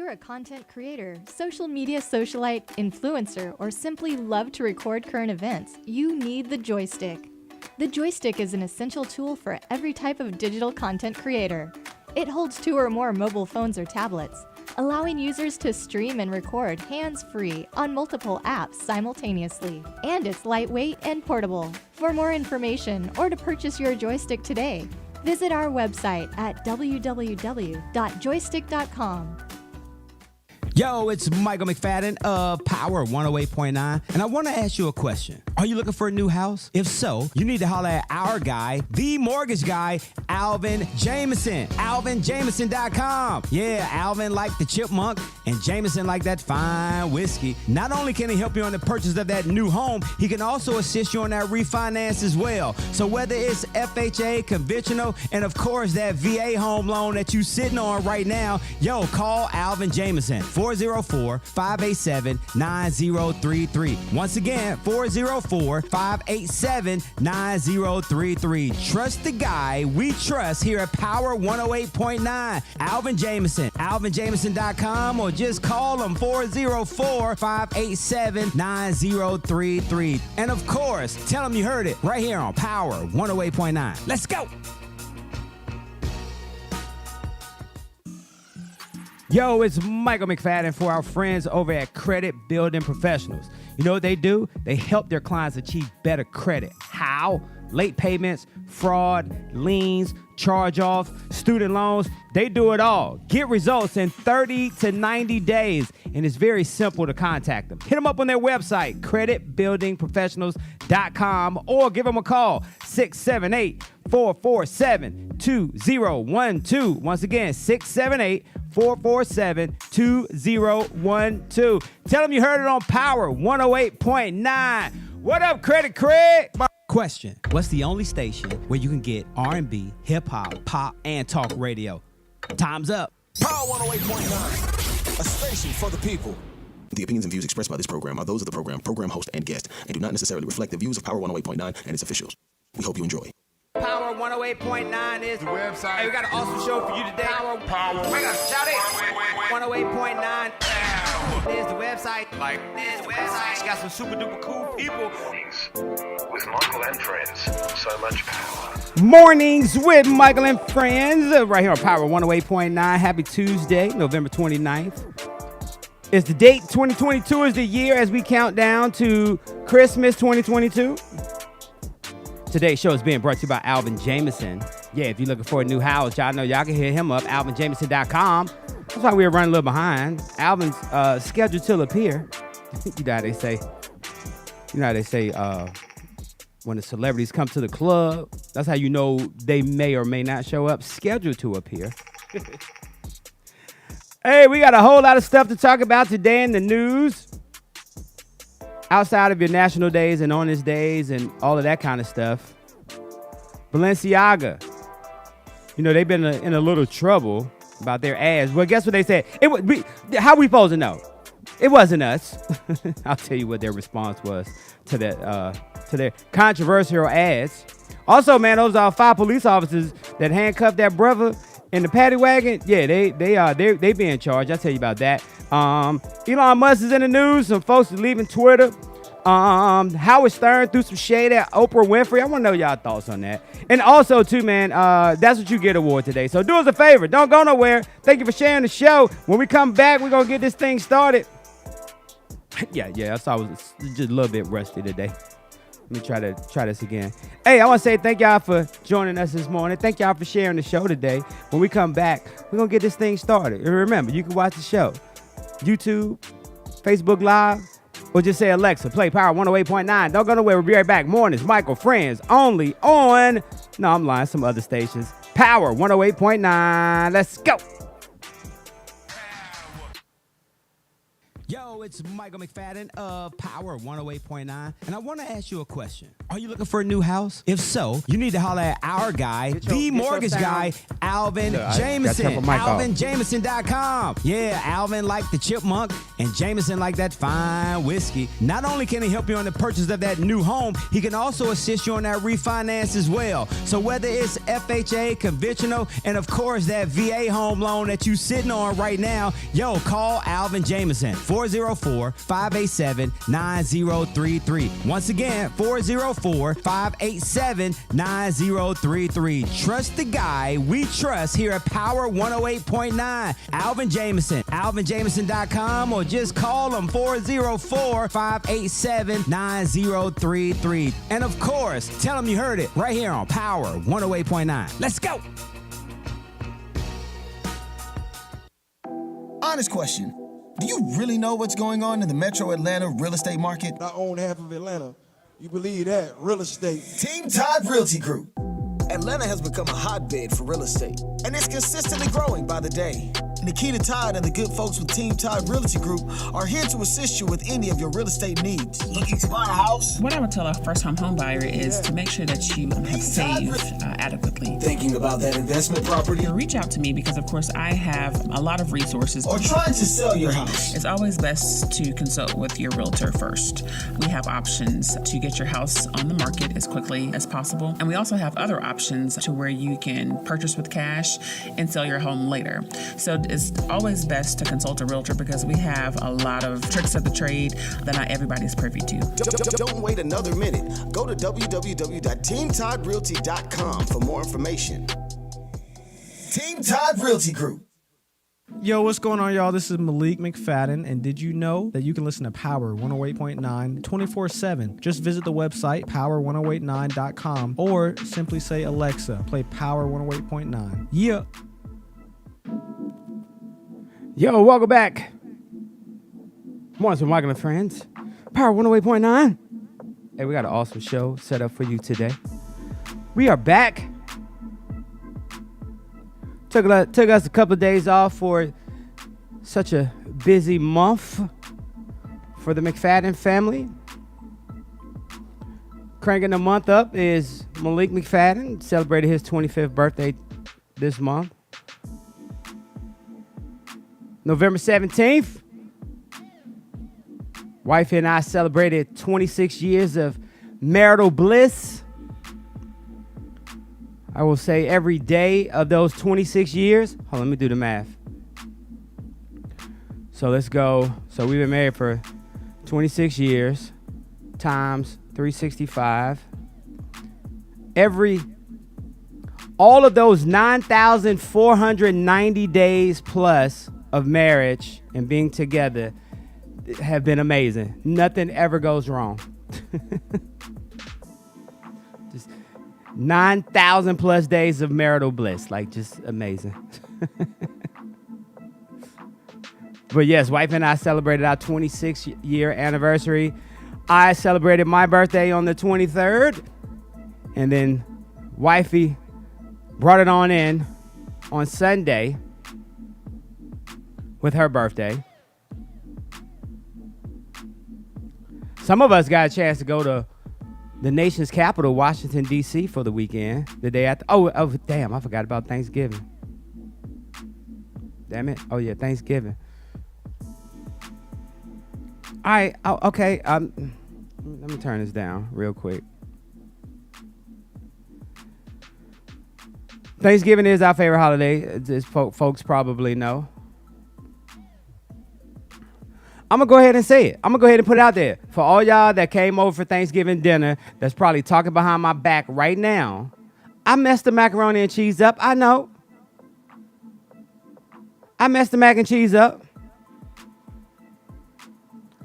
you're a content creator, social media socialite, influencer, or simply love to record current events, you need the Joystick. The Joystick is an essential tool for every type of digital content creator. It holds 2 or more mobile phones or tablets, allowing users to stream and record hands-free on multiple apps simultaneously. And it's lightweight and portable. For more information or to purchase your Joystick today, visit our website at www.joystick.com. Yo, it's Michael McFadden of Power 108.9, and I want to ask you a question. Are you looking for a new house? If so, you need to holler at our guy, the mortgage guy, Alvin Jameson. AlvinJameson.com. Yeah, Alvin like the chipmunk, and Jameson like that fine whiskey. Not only can he help you on the purchase of that new home, he can also assist you on that refinance as well. So whether it's FHA, conventional, and of course that VA home loan that you sitting on right now, yo, call Alvin Jameson. 404-587-9033. Once again, 404-587-9033. Trust the guy we trust here at Power 108.9. Alvin Jameson. AlvinJameson.com, or just call him 404-587-9033. And of course, tell him you heard it right here on Power 108.9. Let's go. Yo, it's Michael McFadden for our friends over at Credit Building Professionals. You know what they do? They help their clients achieve better credit. How? Late payments, fraud, liens, charge-off, student loans. They do it all. Get results in 30 to 90 days, and it's very simple to contact them. Hit them up on their website, creditbuildingprofessionals.com, or give them a call, 678-447-2012. Once again, 678-447-2012. Tell them you heard it on Power 108.9. What up, Credit Craig? Question: what's the only station where you can get R&B, hip-hop, pop, and talk radio? Time's up. Power 108.9, a station for the people. The opinions and views expressed by this program are those of the program host, and guest, and do not necessarily reflect the views of Power 108.9 and its officials. We hope you enjoy. Power 108.9 is the website. Hey, we got an awesome show for you today. Power. We got shout it. 108.9 is the website. Like this website. It's got some super duper cool people. With Michael and friends. So much power. Mornings with Michael and friends, right here on Power 108.9. Happy Tuesday, November 29th. It's the date. 2022 is the year as we count down to Christmas 2022. Today's show is being brought to you by Alvin Jameson. Yeah, if you're looking for a new house, y'all know y'all can hit him up, AlvinJameson.com. That's why we're running a little behind. Alvin's scheduled to appear. You know how they say. When the celebrities come to the club, that's how you know they may or may not show up. Scheduled to appear. Hey, we got a whole lot of stuff to talk about today in the news. Outside of your national days and honest days and all of that kind of stuff. Balenciaga. You know, they've been in a little trouble about their ads. Well, guess what they said? How we supposed to know? It wasn't us. I'll tell you what their response was to their controversial ads. Also, man, those are 5 police officers that handcuffed that brother in the paddy wagon. Yeah, they being charged. I'll tell you about that. Elon Musk is in the news. Some folks are leaving Twitter. Howard Stern threw some shade at Oprah Winfrey. I want to know y'all thoughts on that. And also, too, man, That's What You Get award today. So do us a favor. Don't go nowhere. Thank you for sharing the show. When we come back, we're going to get this thing started. Yeah, I saw I was just a little bit rusty today. Let me try this again. Hey, I want to say thank y'all for joining us this morning. Thank y'all for sharing the show today. When we come back, we're going to get this thing started. And remember, you can watch the show. YouTube, Facebook Live, or just say, Alexa, play Power 108.9. Don't go nowhere. We'll be right back. Mornings, Michael, friends, only on, no, I'm lying, some other stations. Power 108.9. Let's go. Yo, it's Michael McFadden of Power 108.9, and I want to ask you a question. Are you looking for a new house? If so, you need to holler at our guy, the mortgage guy, Alvin Look, I gotta Jameson. turn my mic off. AlvinJameson.com. Yeah, Alvin like the chipmunk and Jameson like that fine whiskey. Not only can he help you on the purchase of that new home, he can also assist you on that refinance as well. So whether it's FHA, conventional, and of course that VA home loan that you sitting on right now, yo, call Alvin Jameson, 404-587-9033. Once again, 404-587-9033. Trust the guy we trust here at Power 108.9. Alvin Jameson, AlvinJameson.com, or just call him 404-587-9033. And of course, tell him you heard it right here on Power 108.9. Let's go. Honest question. Do you really know what's going on in the Metro Atlanta real estate market? I own half of Atlanta. You believe that? Real estate. Team Todd Realty Group. Atlanta has become a hotbed for real estate, and it's consistently growing by the day. Nikita Todd and the good folks with Team Todd Realty Group are here to assist you with any of your real estate needs. Looking to buy a house? What I would tell a first-time home buyer is to make sure that you have saved adequately. Thinking about that investment property? Reach out to me because, of course, I have a lot of resources. Or trying to sell your house? It's always best to consult with your realtor first. We have options to get your house on the market as quickly as possible. And we also have other options to where you can purchase with cash and sell your home later. So it's always best to consult a realtor because we have a lot of tricks of the trade that not everybody's privy to. Don't wait another minute. Go to www.teamtoddrealty.com for more information. Team Todd Realty Group. Yo, what's going on, y'all? This is Malik McFadden, and did you know that you can listen to Power 108.9 24/7? Just visit the website, power1089.com, or simply say, Alexa, play Power 108.9. Yeah. Yo, welcome back. Morning, Michael and friends. Power 108.9. Hey, we got an awesome show set up for you today. We are back. Took us a couple of days off for such a busy month for the McFadden family. Cranking the month up is Malik McFadden. Celebrated his 25th birthday this month. November 17th, wife and I celebrated 26 years of marital bliss. I will say every day of those 26 years. Hold on, let me do the math. So let's go. So we've been married for 26 years times 365. All of those 9,490 days plus of marriage and being together have been amazing. Nothing ever goes wrong. Just 9,000 plus days of marital bliss, like just amazing. But yes, wife and I celebrated our 26-year anniversary. I celebrated my birthday on the 23rd, and then wifey brought it on in on Sunday with her birthday. Some of us got a chance to go to the nation's capital, Washington, D.C. for the weekend. The day after. Oh, damn, I forgot about Thanksgiving. Damn it. Oh, yeah, Thanksgiving. All right. Oh, okay. Let me turn this down real quick. Thanksgiving is our favorite holiday, as folks probably know. I'm going to go ahead and say it. I'm going to go ahead and put it out there. For all y'all that came over for Thanksgiving dinner that's probably talking behind my back right now, I messed the macaroni and cheese up. I know. I messed the mac and cheese up.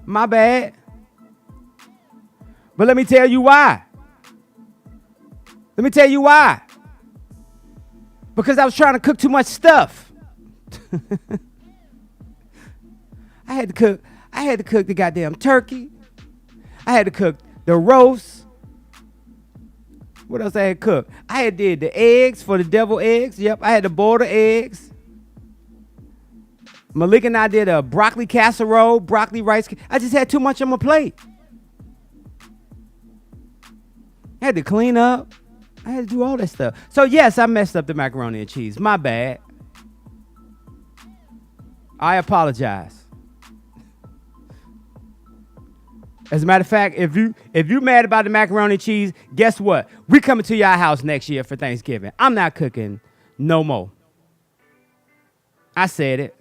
My bad. But let me tell you why. Let me tell you why. Because I was trying to cook too much stuff. I had to cook the goddamn turkey. I had to cook the roast. What else I had to cook? I had did the eggs for the deviled eggs. Yep, I had to boil the eggs. Malik and I did a broccoli casserole, broccoli rice. I just had too much on my plate. I had to clean up. I had to do all that stuff. So yes, I messed up the macaroni and cheese. My bad. I apologize. As a matter of fact, if you mad about the macaroni and cheese, guess what? We coming to your house next year for Thanksgiving. I'm not cooking no more. I said it.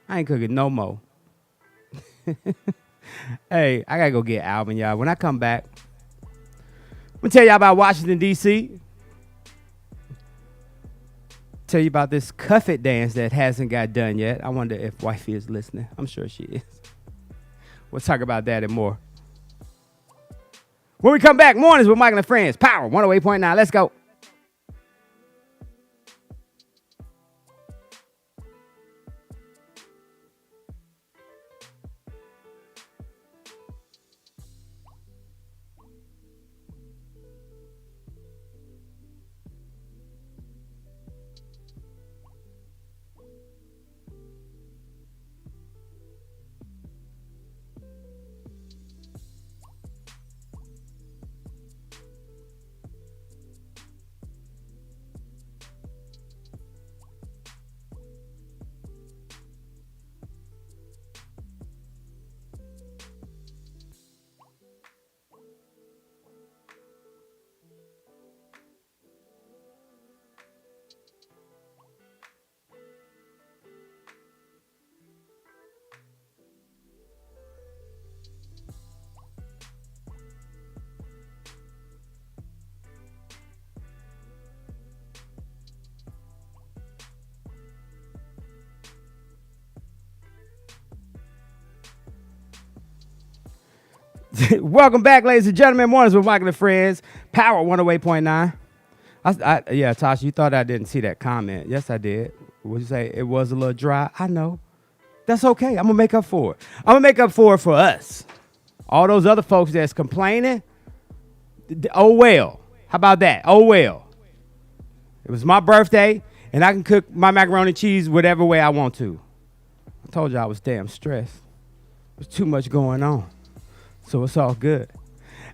I ain't cooking no more. Hey, I gotta go get Alvin, y'all. When I come back, I'm gonna tell y'all about Washington, D.C. Tell you about this cuff it dance that hasn't got done yet. I wonder if wifey is listening. I'm sure she is. We'll talk about that and more. When we come back, mornings with Michael and Friends. Power 108.9. Let's go. Welcome back, ladies and gentlemen. Mornings with Michael and Friends. Power 108.9. Yeah, Tasha, you thought I didn't see that comment. Yes, I did. Would you say it was a little dry? I know. That's okay. I'm going to make up for it. I'm going to make up for it for us. All those other folks that's complaining, oh, well. How about that? Oh, well. It was my birthday, and I can cook my macaroni and cheese whatever way I want to. I told you I was damn stressed. There's too much going on. So it's all good.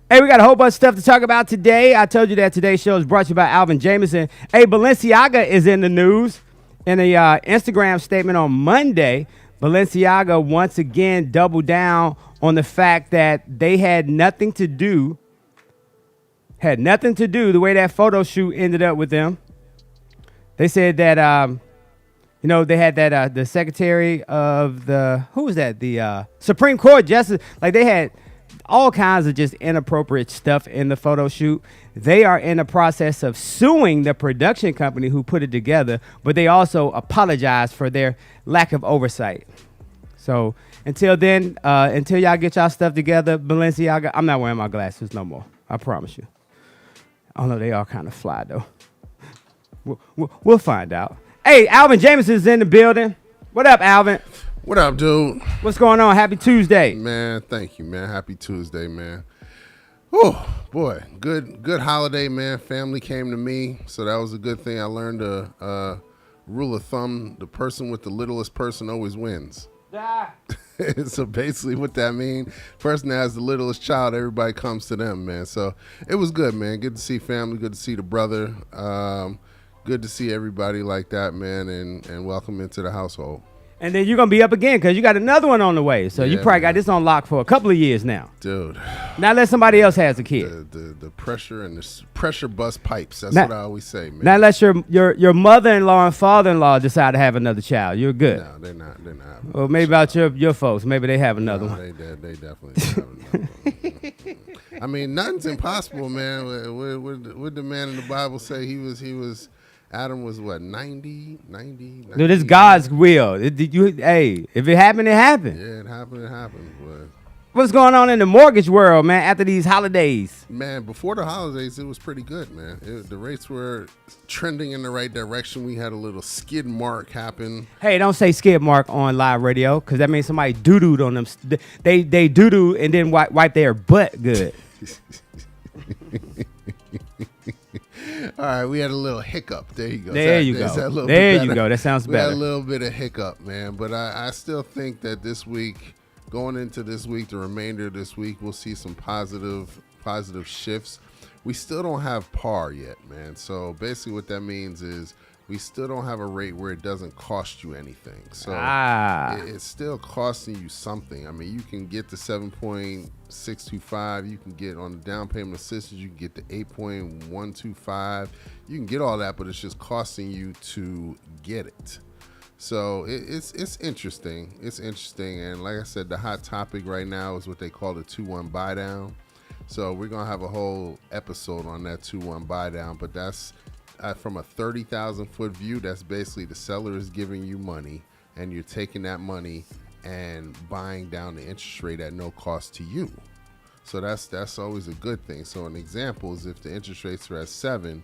Hey, we got a whole bunch of stuff to talk about today. I told you that today's show is brought to you by Alvin Jameson. Hey, Balenciaga is in the news. In a Instagram statement on Monday, Balenciaga once again doubled down on the fact that they had nothing to do the way that photo shoot ended up with them. They said that, they had that the secretary of the Supreme Court Justice, like they had all kinds of just inappropriate stuff in the photo shoot. They are in the process of suing the production company who put it together, but they also apologize for their lack of oversight. So until then, until y'all get y'all stuff together, Balenciaga, I'm not wearing my glasses no more. I promise you. I don't know, they are kind of fly though. We'll find out. Hey, Alvin Jameson's in the building. What up, Alvin? What up, dude? What's going on? Happy Tuesday. Man, thank you, man. Happy Tuesday, man. Oh, boy. Good holiday, man. Family came to me, so that was a good thing. I learned a rule of thumb. The person with the littlest person always wins. So basically what that means, person that has the littlest child, everybody comes to them, man. So it was good, man. Good to see family. Good to see the brother. Good to see everybody like that, man, and welcome into the household. And then you're going to be up again because you got another one on the way. So you probably got this on lock for a couple of years now. Dude. Not unless somebody else has a kid. The pressure and the pressure bust pipes. That's what I always say, man. Not unless your mother-in-law and father-in-law decide to have another child. You're good. No, they're not. Well, maybe about your folks. Maybe they have another one. They definitely have another one. I mean, nothing's impossible, man. What the man in the Bible say? He was Adam was what, 90? Dude, it's God's will. If it happened, it happened. Yeah, it happened. But what's going on in the mortgage world, man, after these holidays? Man, before the holidays, it was pretty good, man. The rates were trending in the right direction. We had a little skid mark happen. Hey, don't say skid mark on live radio, because that means somebody doo-dooed on them. They doo-doo and then wipe their butt good. All right, we had a little hiccup. There you go. There you go. That sounds better. We had a little bit of hiccup, man. But I still think that this week going into this week, the remainder of this week, we'll see some positive shifts. We still don't have par yet, man. So basically what that means is we still don't have a rate where it doesn't cost you anything. So it's still costing you something. I mean, you can get the 7.625. You can get on the down payment assistance. You can get the 8.125. You can get all that, but it's just costing you to get it. So it's interesting. It's interesting. And like I said, the hot topic right now is what they call the 2-1 buy down. So we're going to have a whole episode on that 2-1 buy down, but that's from a 30,000 foot view. That's basically the seller is giving you money and you're taking that money and buying down the interest rate at no cost to you. So that's always a good thing. So an example is if the interest rates are at 7,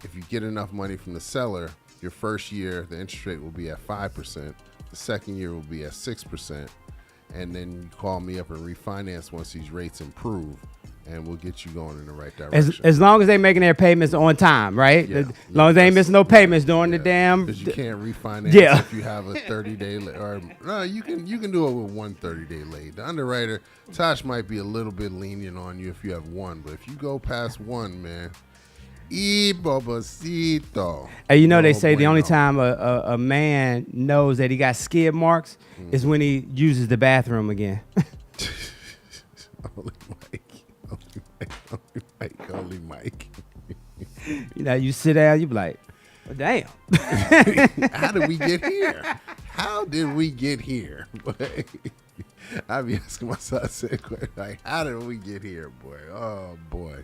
if you get enough money from the seller, your first year, the interest rate will be at 5%. The second year will be at 6%. And then you call me up and refinance once these rates improve, and we'll get you going in the right direction. As long as they're making their payments on time, right? Yeah. As long as they ain't missing no payments during the damn. Because you can't refinance if you have a 30-day late. Or no, you can do it with one 30-day late. The underwriter, Tosh might be a little bit lenient on you if you have one, but if you go past one, man. Babacito. Hey, you know they say the only time a man knows that he got skid marks is when he uses the bathroom again. Only Mike. You know, you sit down, you be like, well, damn. How did we get here? How did we get here? I be asking myself, like, how did we get here, boy? Oh, boy.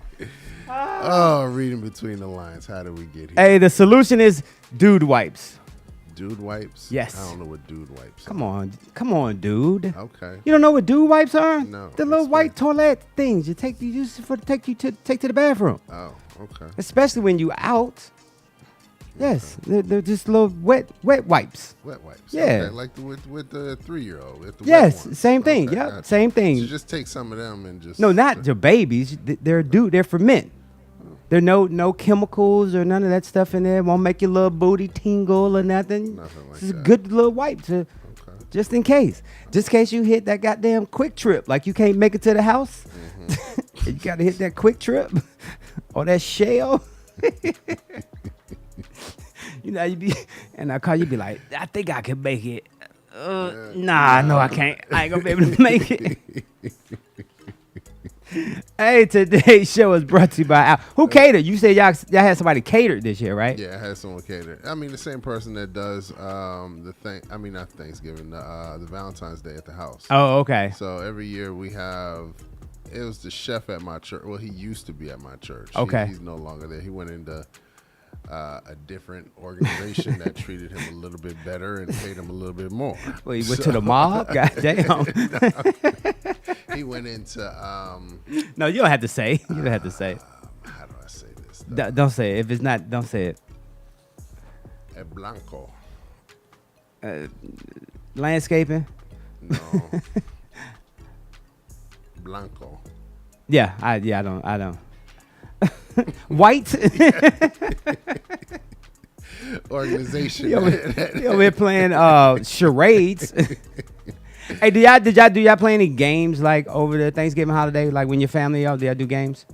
Oh, reading between the lines. How did we get here? Hey, the solution is dude wipes. Dude wipes? Yes. I don't know what dude wipes Come on, dude. Okay. You don't know what dude wipes are? No. The little white toilet things you use to take to the bathroom. Oh, okay. Especially when you out. Yes, they're just little wet wipes. Wet wipes. Yeah. Okay, like with the 3-year-old. With the Yes, wet ones. same thing. Okay, Yep, gotcha. same thing. So just take some of them and just. No, not your babies. They're for men. There no chemicals or none of that stuff in there. Won't make your little booty tingle or nothing. Nothing like It's a that. good little wipe to, just in case. Just in case you hit that goddamn quick trip, like you can't make it to the house. Mm-hmm. You got to hit that quick trip or that shell. You know, and I call you, be like, I think I can make it. Nah, no, I can't. I ain't gonna be able to make it. Hey, today's show is brought to you by Al. Who catered? You said y'all had somebody catered this year, right? Yeah, I had someone cater. I mean, the same person that does not Thanksgiving, the Valentine's Day at the house. Oh, okay. So every year we have. It was the chef at my church. Well, he used to be at my church. Okay. He's no longer there. He went into a different organization that treated him a little bit better and paid him a little bit more. Well, he went to the mob? God damn. He went into No, you don't have to say. You don't have to say. How do I say this? Don't say it. If it's not, don't say it. El Blanco. Landscaping? No. Blanco. Yeah, I don't. White? Organization. You over here playing charades. Hey, did y'all play any games like over the Thanksgiving holiday? Like when your family out, did y'all do games?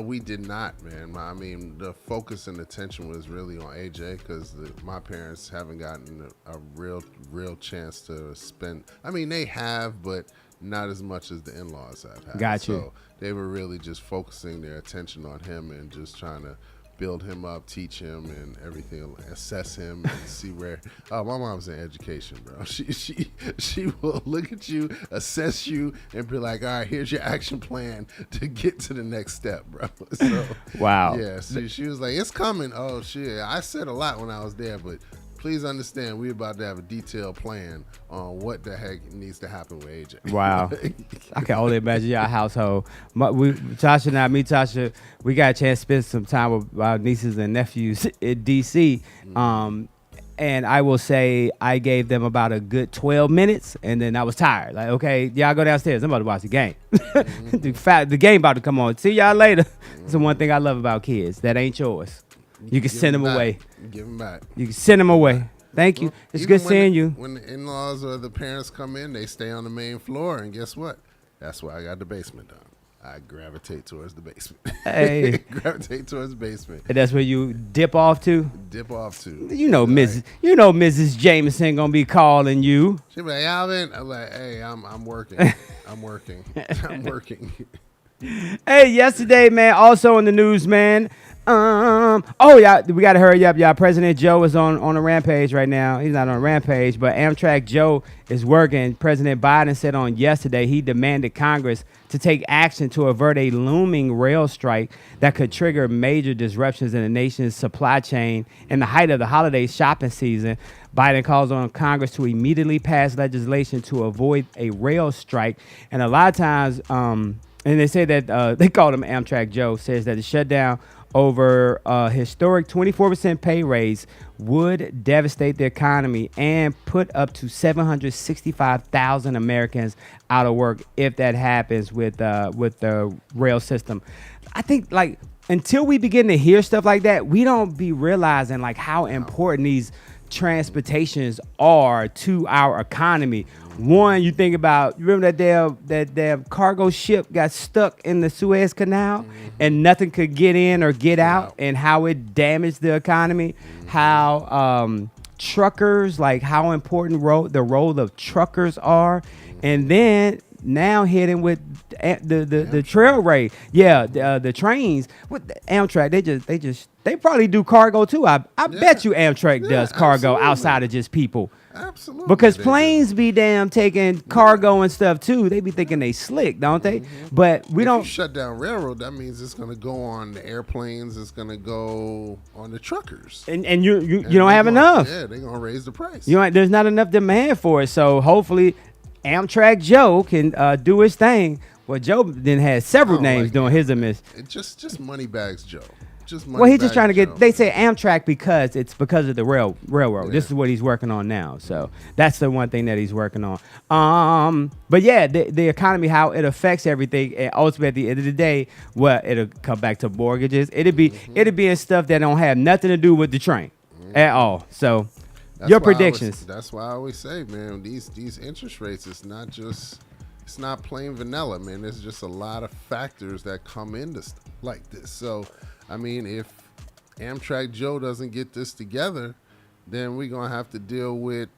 We did not, man. I mean, the focus and attention was really on AJ because my parents haven't gotten a real chance to spend. I mean, they have, but not as much as the in-laws have had. Got you. So they were really just focusing their attention on him and just trying to build him up, teach him and everything, assess him and see where. Oh, my mom's in education, bro. She will look at you, assess you, and be like, all right, here's your action plan to get to the next step, bro. So wow. Yeah, she was like, it's coming. Oh shit, I said a lot when I was there, but please understand, we're about to have a detailed plan on what the heck needs to happen with AJ. Wow. I can only imagine your household. Tasha and Tasha, we got a chance to spend some time with our nieces and nephews in D.C. And I will say I gave them about a good 12 minutes, and then I was tired. Like, okay, y'all go downstairs. I'm about to watch the game. The game about to come on. See y'all later. That's the one thing I love about kids. That ain't yours. You can send them away. Give them back. You can send them away. Thank you. Well, It's even good seeing you. When the in-laws or the parents come in, they stay on the main floor, and guess what? That's why I got the basement done. I gravitate towards the basement. Hey. Gravitate towards the basement. And that's where you dip off to. Dip off to. You know, Right. Mrs. Jameson gonna be calling you. She be like, Alvin. I'm like, hey, I'm working. I'm working. I'm working. Hey, yesterday, man, also in the news, man. Oh, yeah, we got to hurry up, y'all. President Joe is on a rampage right now. He's not on a rampage, but Amtrak Joe is working. President Biden said on yesterday he demanded Congress to take action to avert a looming rail strike that could trigger major disruptions in the nation's supply chain in the height of the holiday shopping season. Biden calls on Congress to immediately pass legislation to avoid a rail strike. And a lot of times, and they say that they called him Amtrak Joe, says that the shutdown over a historic 24% pay raise would devastate the economy and put up to 765,000 Americans out of work if that happens with the rail system. I think, like, until we begin to hear stuff like that, we don't be realizing like how important these transportations are to our economy. One, you think about, you remember that damn cargo ship got stuck in the Suez Canal and nothing could get in or get out, and how it damaged the economy, how truckers, like how important the role of truckers are, and then now hitting with the trail rail, the trains with the Amtrak. They probably do cargo too. I bet you Amtrak does cargo outside of just people. Absolutely. Because they planes be damn taking cargo and stuff too. They be thinking they slick, don't they? But we If don't you shut down railroad, that means it's going to go on the airplanes. It's going to go on the truckers. and you don't have enough. Yeah, they're going to raise the price. There's not enough demand for it. So hopefully Amtrak Joe can do his thing. Well, Joe then had several names doing his amiss. It's just money bags, Joe. Well, he's just trying to get. They say Amtrak because it's because of the railroad. Yeah. This is what he's working on now. So that's the one thing that he's working on. But yeah, the economy, how it affects everything, and ultimately at the end of the day, well, it'll come back to mortgages. It'll be in stuff that don't have nothing to do with the train at all. So your predictions. That's why I always say, man, these interest rates, it's not plain vanilla, man. There's just a lot of factors that come into stuff like this. So, I mean, if Amtrak Joe doesn't get this together, then we're going to have to deal with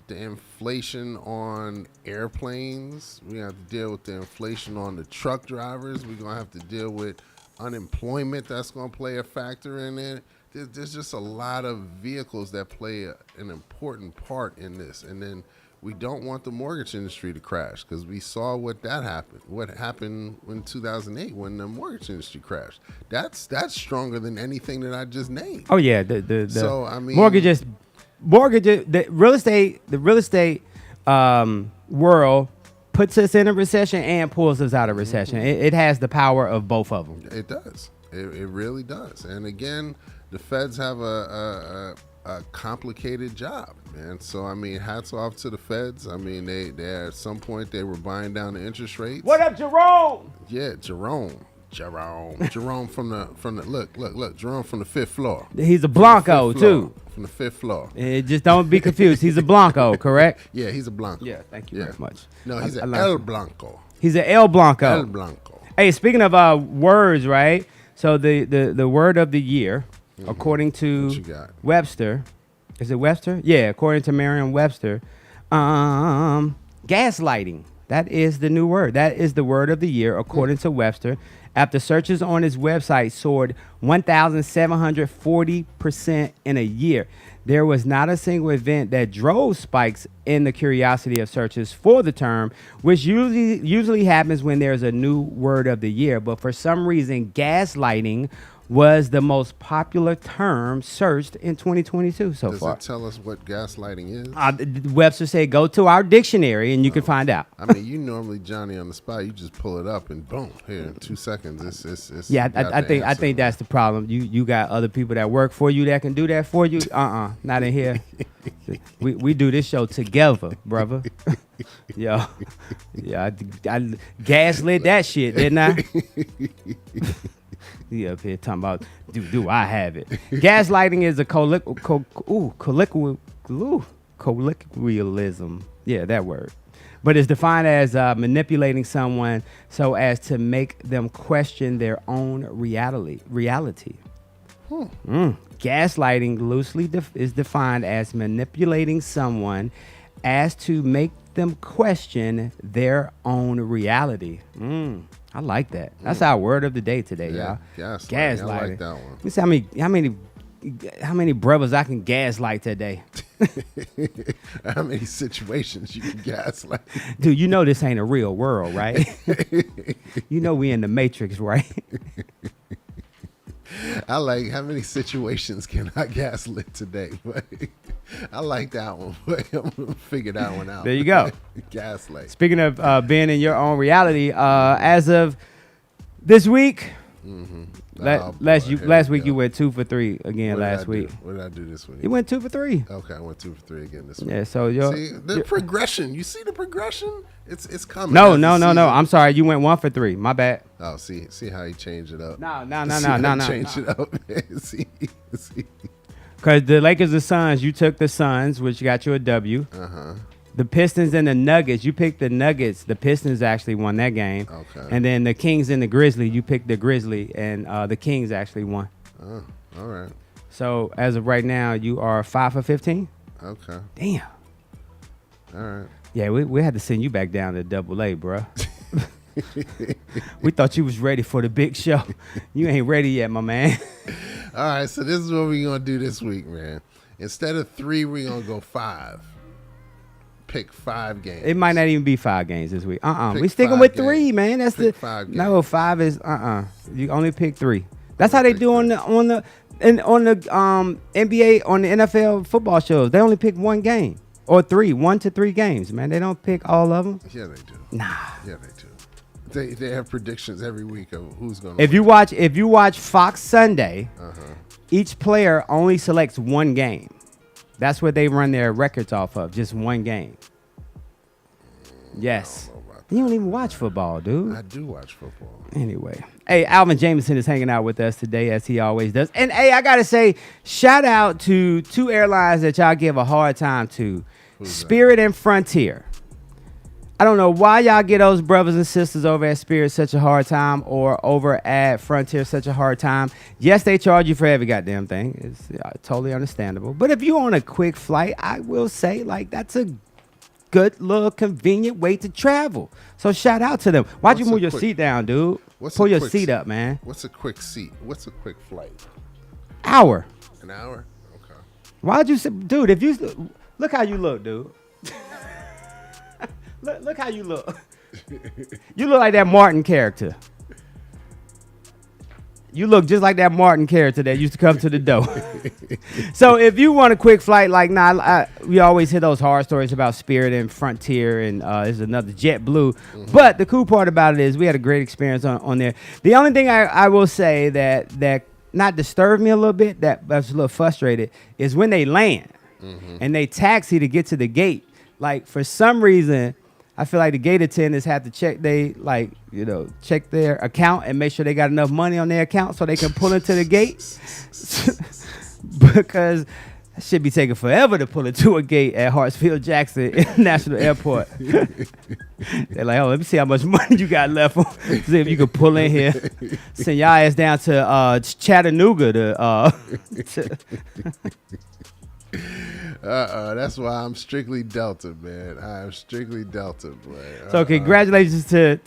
the inflation on airplanes. We're going to have to deal with the inflation on the truck drivers. We're going to have to deal with unemployment that's going to play a factor in it. There's just a lot of vehicles that play an important part in this. And then we don't want the mortgage industry to crash, because we saw what happened in 2008 when the mortgage industry crashed. That's stronger than anything that I just named. Oh yeah, the so I mean mortgages, the real estate world puts us in a recession and pulls us out of recession. It has the power of both of them. It does. It really does. And again, the feds have a complicated job, man. So I mean, hats off to the feds. I mean, they at some point they were buying down the interest rates. What up, Jerome? Yeah, Jerome from the look, Jerome from the 5th floor. He's a Blanco too. From the 5th floor. Just don't be confused. He's a Blanco, correct? Yeah, he's a Blanco. Yeah, thank you very much. No, he's an El Blanco. He's an El Blanco. El Blanco. Hey, speaking of words, right? So the word of the year, according to Webster, is it Webster? Yeah, according to Merriam-Webster, gaslighting. That is the new word. That is the word of the year, according to Webster. After searches on his website soared 1,740% in a year, there was not a single event that drove spikes in the curiosity of searches for the term, which usually happens when there's a new word of the year. But for some reason, gaslighting was the most popular term searched in 2022 so far. Does it tell us what gaslighting is? Webster said, go to our dictionary and you can find out. I mean, you normally Johnny on the spot. You just pull it up and boom, here in 2 seconds. It's yeah, I think that's the problem. You got other people that work for you that can do that for you. Not in here. we do this show together, brother. Yeah, I gaslit that shit, didn't I? He up here talking about, do I have it? Gaslighting is a colloquial colloquialism. Yeah, that word. But it's defined as manipulating someone so as to make them question their own reality. Gaslighting loosely is defined as manipulating someone as to make them question their own reality. I like that. That's our word of the day today, y'all. Gaslighting. I like that one. Let me see how many brothers I can gaslight today. How many situations you can gaslight? Dude, you know this ain't a real world, right? You know we in the Matrix, right? I like how many situations can I gaslit today? I like that one. I'm gonna figure that one out. There you go. Gaslight. Speaking of being in your own reality, as of this week, last week you went 2 for 3 again. Last week, what did I do this week? You went 2 for 3. Okay, I went 2 for 3 again this week. Yeah, so the progression. You see the progression? It's coming. No. I'm sorry. You went 1 for 3. My bad. Oh, see how he changed it up. No. Changed it up. see. Because the Lakers and Suns, you took the Suns, which got you a W. The Pistons and the Nuggets, you picked the Nuggets. The Pistons actually won that game. Okay. And then the Kings and the Grizzly, you picked the Grizzly, and the Kings actually won. Oh, all right. So as of right now, you are 5 for 15. Okay. Damn. All right. Yeah, we had to send you back down to AA, bro. We thought you was ready for the big show. You ain't ready yet, my man. All right, so this is what we're going to do this week, man. Instead of 3, we're going to go 5. Pick 5 games. It might not even be 5 games this week. We sticking with 3, games. man. That's pick the 5 games. No, 5 is You only pick 3. That's how they do on the NBA, on the NFL football shows. They only pick 1 game or 1 to 3 games, man. They don't pick all of them. Yeah, they do. Nah. Yeah, they do. They have predictions every week of who's going to If you watch Fox Sunday, each player only selects 1 game. That's what they run their records off of, just 1 game. Yes. You don't even watch football, dude. I do watch football. Anyway. Hey, Alvin Jameson is hanging out with us today, as he always does. And, hey, I got to say, shout out to 2 airlines that y'all give a hard time to. Spirit and Frontier. I don't know why y'all get those brothers and sisters over at Spirit such a hard time or over at Frontier such a hard time. Yes, they charge you for every goddamn thing. It's totally understandable. But if you're on a quick flight, I will say, that's a good little convenient way to travel. So shout out to them. Why'd you move your seat down, dude? Pull your seat up, man. What's a quick seat? What's a quick flight? Hour. An hour? Okay. Why'd you say, dude, if you look how you look, dude. Look how you look. You look like that Martin character. You look just like that Martin character that used to come to the door. So if you want a quick flight, we always hear those horror stories about Spirit and Frontier, and there's another JetBlue. But the cool part about it is we had a great experience on there. The only thing I will say that not disturbed me a little bit, that I was a little frustrated, is when they land and they taxi to get to the gate. For some reason, I feel like the gate attendants have to check check their account and make sure they got enough money on their account so they can pull into the gate. Because that should be taking forever to pull into a gate at Hartsfield-Jackson International Airport. They're like, let me see how much money you got left. See if you can pull in here. Send y'all ass down to Chattanooga to that's why I'm strictly Delta, man. I'm strictly Delta, boy. So congratulations to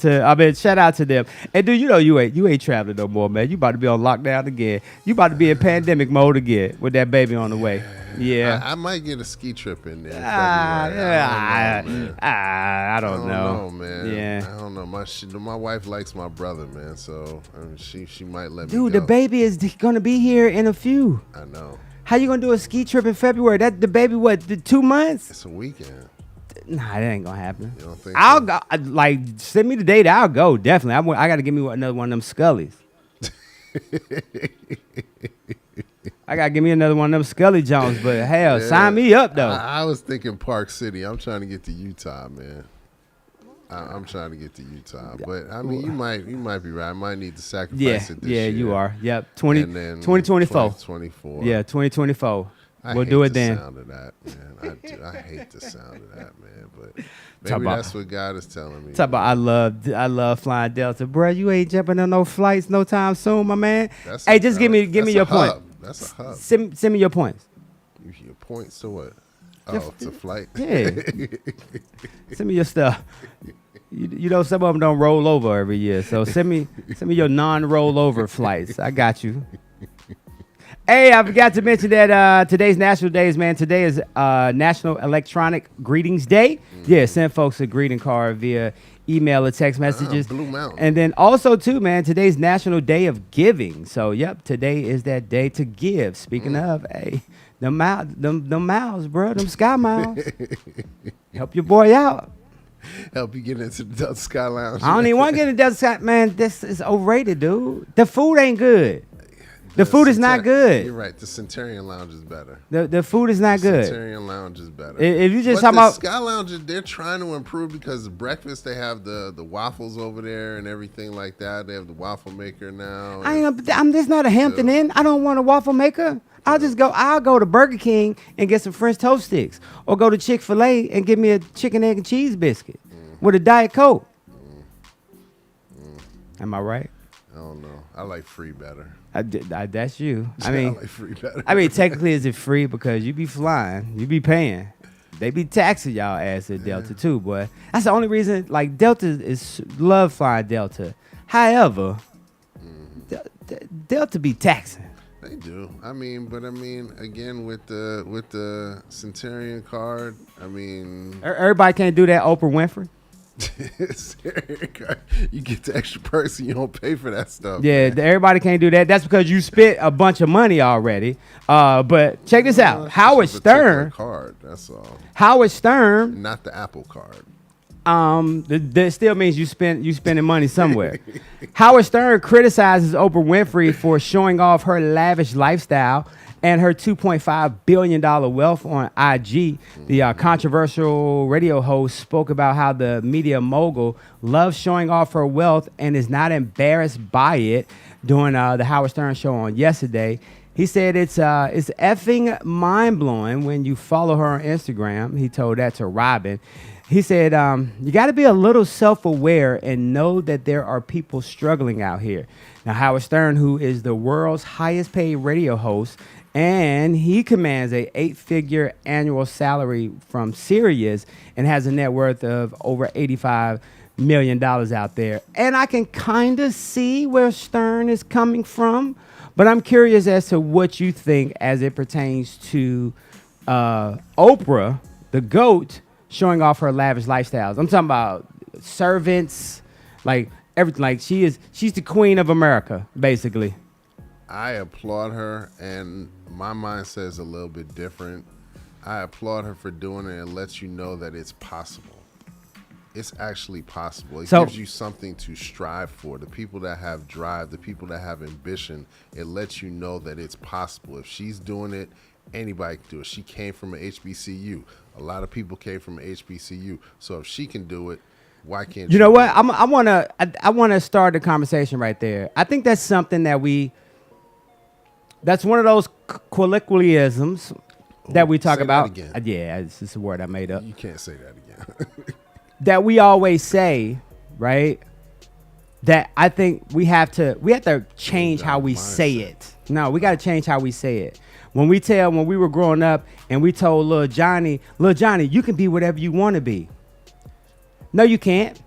shout out to them. And dude, you ain't traveling no more, man. You about to be on lockdown again. You about to be in pandemic mode again with that baby on the way. Yeah. I might get a ski trip in there. I don't know, man. Yeah. I don't know. My wife likes my brother, man. So she might let me Dude, go. the baby is gonna be here in a few. I know. How you gonna do a ski trip in February? That the baby, what, 2 months? It's a weekend. Nah, that ain't gonna happen. You don't think I'll so? go. Send me the date. I'll go definitely. I got to give me another one of them Scullys. I gotta give me another one of them Scully Jones. But hell, sign me up though. I was thinking Park City. I'm trying to get to Utah, man. I'm trying to get to Utah, but I mean, you might be right. I might need to sacrifice it this year. Yeah, you are. Yep, 2024. 2024. Yeah, 2024. We'll do it the then. Sound of that, man. I hate the sound of that, man. But Talk maybe about- that's what God is telling me. Talk about I love flying Delta, bro. You ain't jumping on no flights no time soon, my man. That's Hey, a- just give me that's your a point. hub. That's a hub. Send me your points. Your points to what? Oh, it's a flight. Yeah. Send me your stuff. You know some of them don't roll over every year, so send me your non-rollover flights. I got you. Hey, I forgot to mention that today's National Days, man. Today is National Electronic Greetings Day. Yeah, send folks a greeting card via email or text messages. Blue Mountain. And then also, too, man, today's National Day of Giving. So, yep, today is that day to give. Speaking of, hey, them miles, bro, them sky miles. Help your boy out. Help you get into the Delta Sky Lounge. I don't even want to get into Delta Sky. Man, this is overrated, dude. The food ain't good. The food is not good. You're right. The Centurion Lounge is better. The food is not The good. Centurion Lounge is better. If you just but talking the about Sky Lounge, they're trying to improve because the breakfast they have the waffles over there and everything like that. They have the waffle maker now. I'm just not a Hampton Inn. I don't want a waffle maker. I'll go to Burger King and get some French toast sticks, or go to Chick-fil-A and get me a chicken, egg, and cheese biscuit with a Diet Coke. Am I right? I don't know. I like free better. That's you. I I mean, like free better. I mean, technically, is it free because you be flying, you be paying. They be taxing y'all ass at Delta too, boy. That's the only reason. Like Delta is love flying Delta. However, Delta be taxing. They do. But again, with the Centurion card, Everybody can't do that. Oprah Winfrey. Centurion card, you get the extra perks and you don't pay for that stuff. Yeah, man. everybody can't do that. That's because you spent a bunch of money already. But check this out. Howard It's a particular Stern. card. That's all. Howard Stern. Not the Apple card. That still means you spending money somewhere. Howard Stern criticizes Oprah Winfrey for showing off her lavish lifestyle and her $2.5 billion wealth on IG. The controversial radio host spoke about how the media mogul loves showing off her wealth and is not embarrassed by it during the Howard Stern show on yesterday. He said it's effing mind-blowing when you follow her on Instagram. He told that to Robin. He said, you got to be a little self-aware and know that there are people struggling out here. Now, Howard Stern, who is the world's highest paid radio host, and he commands a 8-figure annual salary from Sirius and has a net worth of over $85 million out there. And I can kind of see where Stern is coming from, but I'm curious as to what you think as it pertains to Oprah, the GOAT, showing off her lavish lifestyles. I'm talking about servants, like everything. Like she's the queen of America, basically. I applaud her, and my mindset is a little bit different. I applaud her for doing it. It lets you know that it's possible. It's actually possible. It gives you something to strive for. The people that have drive, the people that have ambition, it lets you know that it's possible. If she's doing it, anybody can do it. She came from an HBCU. A lot of people came from an HBCU. So if she can do it, why can't you know what? I wanna start the conversation right there. I think that's something that's one of those colloquialisms that we talk about. That again. Yeah, it's just a word I made up. You can't say that again. That we always say, right? That I think we have to change how we say it. No, we got to change how we say it. When we were growing up and we told Lil Johnny, you can be whatever you want to be. No, you can't.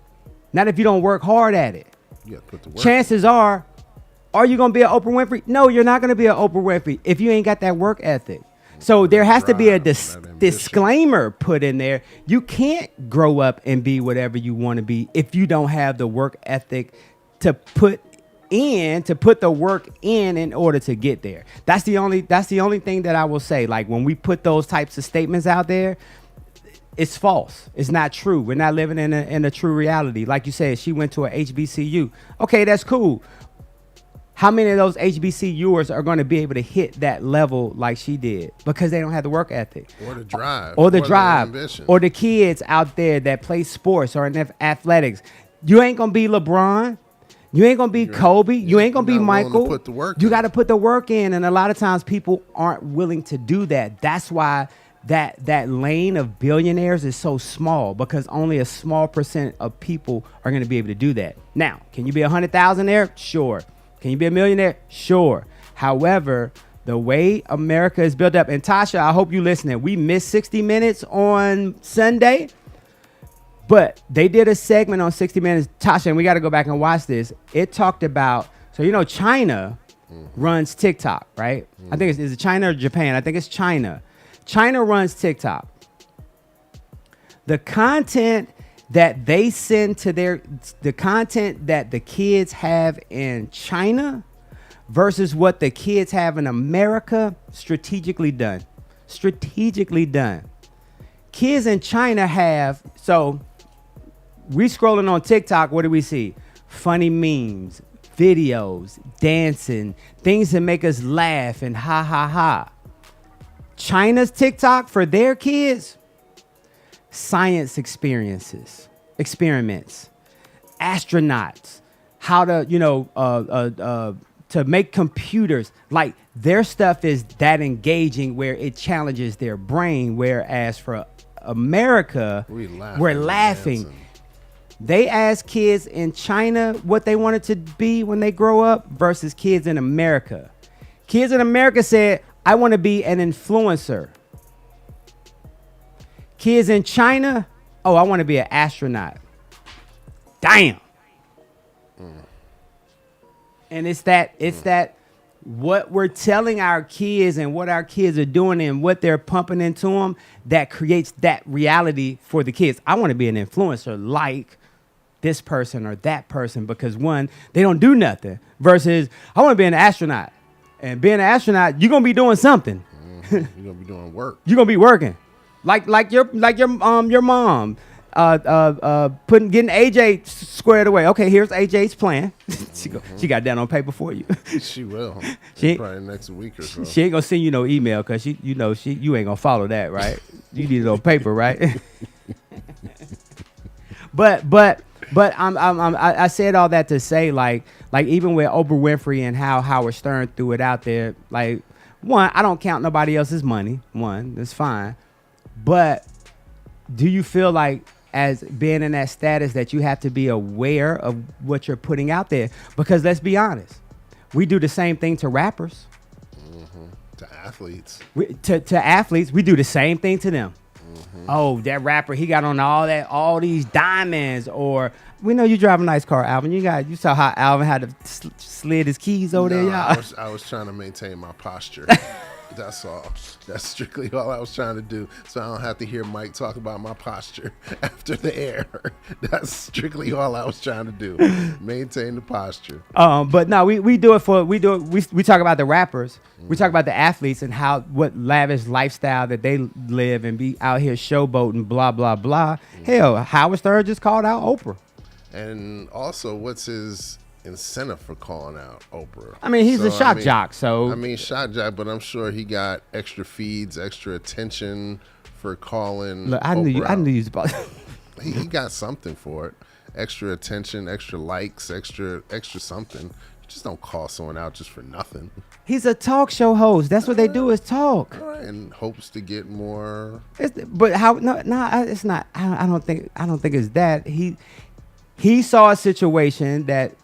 Not if you don't work hard at it. You got to put the work. Chances are you going to be an Oprah Winfrey? No, you're not going to be an Oprah Winfrey if you ain't got that work ethic. So there has to be a disclaimer put in there. You can't grow up and be whatever you want to be if you don't have the work ethic to put the work in order to get there. That's the only thing that I will say. Like when we put those types of statements out there, it's false. It's not true. We're not living in a true reality. Like you said, she went to a HBCU. Okay, that's cool. How many of those HBCUers are going to be able to hit that level like she did? Because they don't have the work ethic. Or the drive. Or the ambition. Or the kids out there that play sports or in athletics. You ain't going to be LeBron. You ain't gonna be Kobe. You ain't gonna be you're not willing to Michael. put the work You in. got to put the work in, and a lot of times people aren't willing to do that. That's why that lane of billionaires is so small, because only a small percent of people are going to be able to do that. Now, can you be 100,000 there? Sure. Can you be a millionaire? Sure. However, the way America is built up, and Tasha, I hope you listening. We missed 60 Minutes on Sunday, but they did a segment on 60 Minutes, Tasha, and we got to go back and watch this. It talked about, so you know, China runs TikTok, right? I think is it China or Japan? I think it's China. China runs TikTok. The content that they send to the content that the kids have in China versus what the kids have in America, strategically done. Strategically done. Kids in China have, so we scrolling on TikTok, what do we see? Funny memes, videos, dancing, things that make us laugh and ha ha ha. China's TikTok for their kids, science experiments, astronauts, how to, to make computers. Like, their stuff is that engaging where it challenges their brain, whereas for America, we're laughing. They ask kids in China what they wanted to be when they grow up versus kids in America. Kids in America said, I want to be an influencer. Kids in China, oh, I want to be an astronaut. Damn. And it's that what we're telling our kids and what our kids are doing and what they're pumping into them that creates that reality for the kids. I want to be an influencer like this person or that person, because one, they don't do nothing, versus I want to be an astronaut. And being an astronaut, you're gonna be doing something. You're gonna be doing work. You're gonna be working, like your mom, getting AJ squared away. Okay, here's AJ's plan. She got that on paper for you. She will. She probably next week or so. She ain't gonna send you no email because you ain't gonna follow that, right? You need it on paper, right? But I said all that to say, like even with Oprah Winfrey and how Howard Stern threw it out there, like, one, I don't count nobody else's money. One, that's fine. But do you feel like, as being in that status, that you have to be aware of what you're putting out there? Because let's be honest, we do the same thing to rappers. To athletes. To athletes, we do the same thing to them. Oh, that rapper, he got on all these diamonds, or we know you drive a nice car, Alvin. You saw how Alvin had to slid his keys over there, y'all. I was trying to maintain my posture. That's all. That's strictly all I was trying to do, so I don't have to hear Mike talk about my posture after the air. That's strictly all I was trying to do. Maintain the posture. But no, we talk about the rappers. We talk about the athletes and what lavish lifestyle that they live and be out here showboating, blah blah blah. Hell, Howard Stern just called out Oprah. And also, what's his incentive for calling out Oprah? I mean, he's a shot jock, so. I mean, shot jock, but I'm sure he got extra feeds, extra attention for calling. Look, I knew you was about. he got something for it. Extra attention, extra likes, extra something. You just don't call someone out just for nothing. He's a talk show host. That's what they do, is talk. And hopes to get more. But how? No, it's not. I don't think it's that. He saw a situation that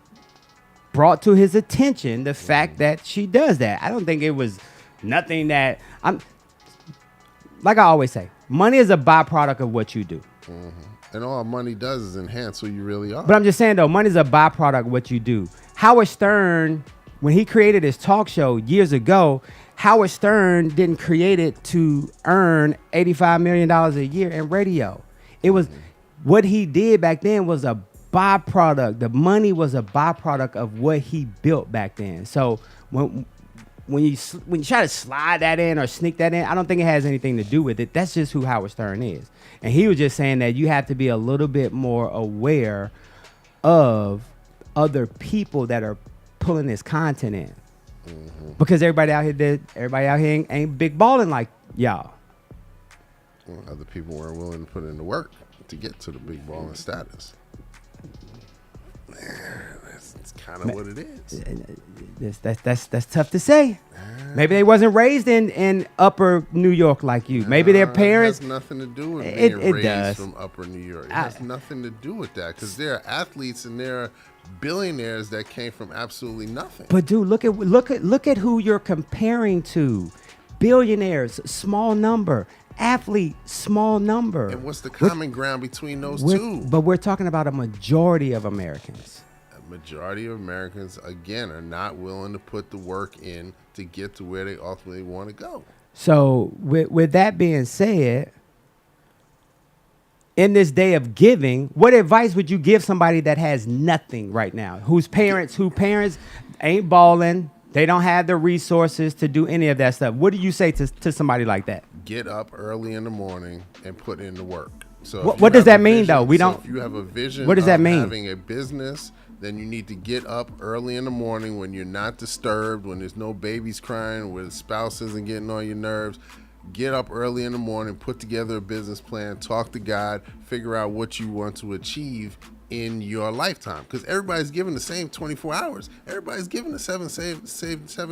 brought to his attention the fact that she does that. I don't think it was nothing that like I always say, money is a byproduct of what you do. And all money does is enhance who you really are. But I'm just saying, though, money is a byproduct of what you do. Howard Stern, when he created his talk show years ago, Howard Stern didn't create it to earn $85 million a year in radio. It was what he did back then was a byproduct. The money was a byproduct of what he built back then. So when you try to slide that in or sneak that in, I don't think it has anything to do with it. That's just who Howard Stern is. And he was just saying that you have to be a little bit more aware of other people that are pulling this content in. Because everybody out here ain't big balling like y'all. Well, other people weren't willing to put in the work to get to the big balling status. Man, It's kind of what it is. That's tough to say. Maybe they wasn't raised in upper New York like you. Maybe their parents. It has nothing to do with being It raised does. from upper New York. It has nothing to do with that because there are athletes and there are billionaires that came from absolutely nothing. But dude, look at who you're comparing to. Billionaires, small number. Athlete, small number. And what's the common ground between those two? But we're talking about a majority of Americans. A majority of Americans, again, are not willing to put the work in to get to where they ultimately want to go. So with that being said, in this day of giving, what advice would you give somebody that has nothing right now, whose parents ain't balling, they don't have the resources to do any of that stuff? What do you say to somebody like that? Get up early in the morning and put in the work. So What does that mean, though? If you have a vision what does that of mean? having a business, then you need to get up early in the morning when you're not disturbed, when there's no babies crying, where the spouse isn't getting on your nerves. Get up early in the morning, put together a business plan, talk to God, figure out what you want to achieve in your lifetime. Because everybody's given the same 24 hours. Everybody's given the 7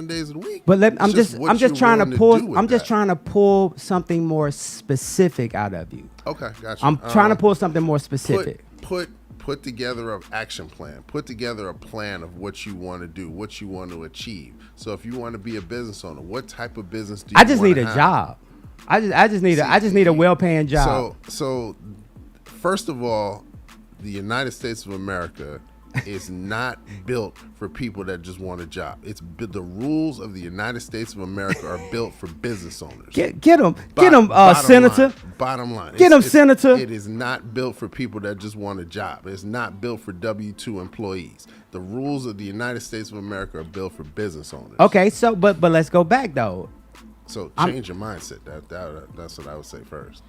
days of the week. But I'm It's just trying to pull something more specific out of you. Okay, gotcha. I'm trying to pull something more specific. Put together an action plan. Put together a plan of what you want to do, what you want to achieve. So if you want to be a business owner, what type of business do you want to have? I just need a job. I just need a well-paying job. So first of all, the United States of America is not built for people that just want a job. The rules of the United States of America are built for business owners. Get them, Senator. Bottom line. Get them, Senator. It is not built for people that just want a job. It's not built for W-2 employees. The rules of the United States of America are built for business owners. Okay, so but let's go back though. So change your mindset. That's what I would say first.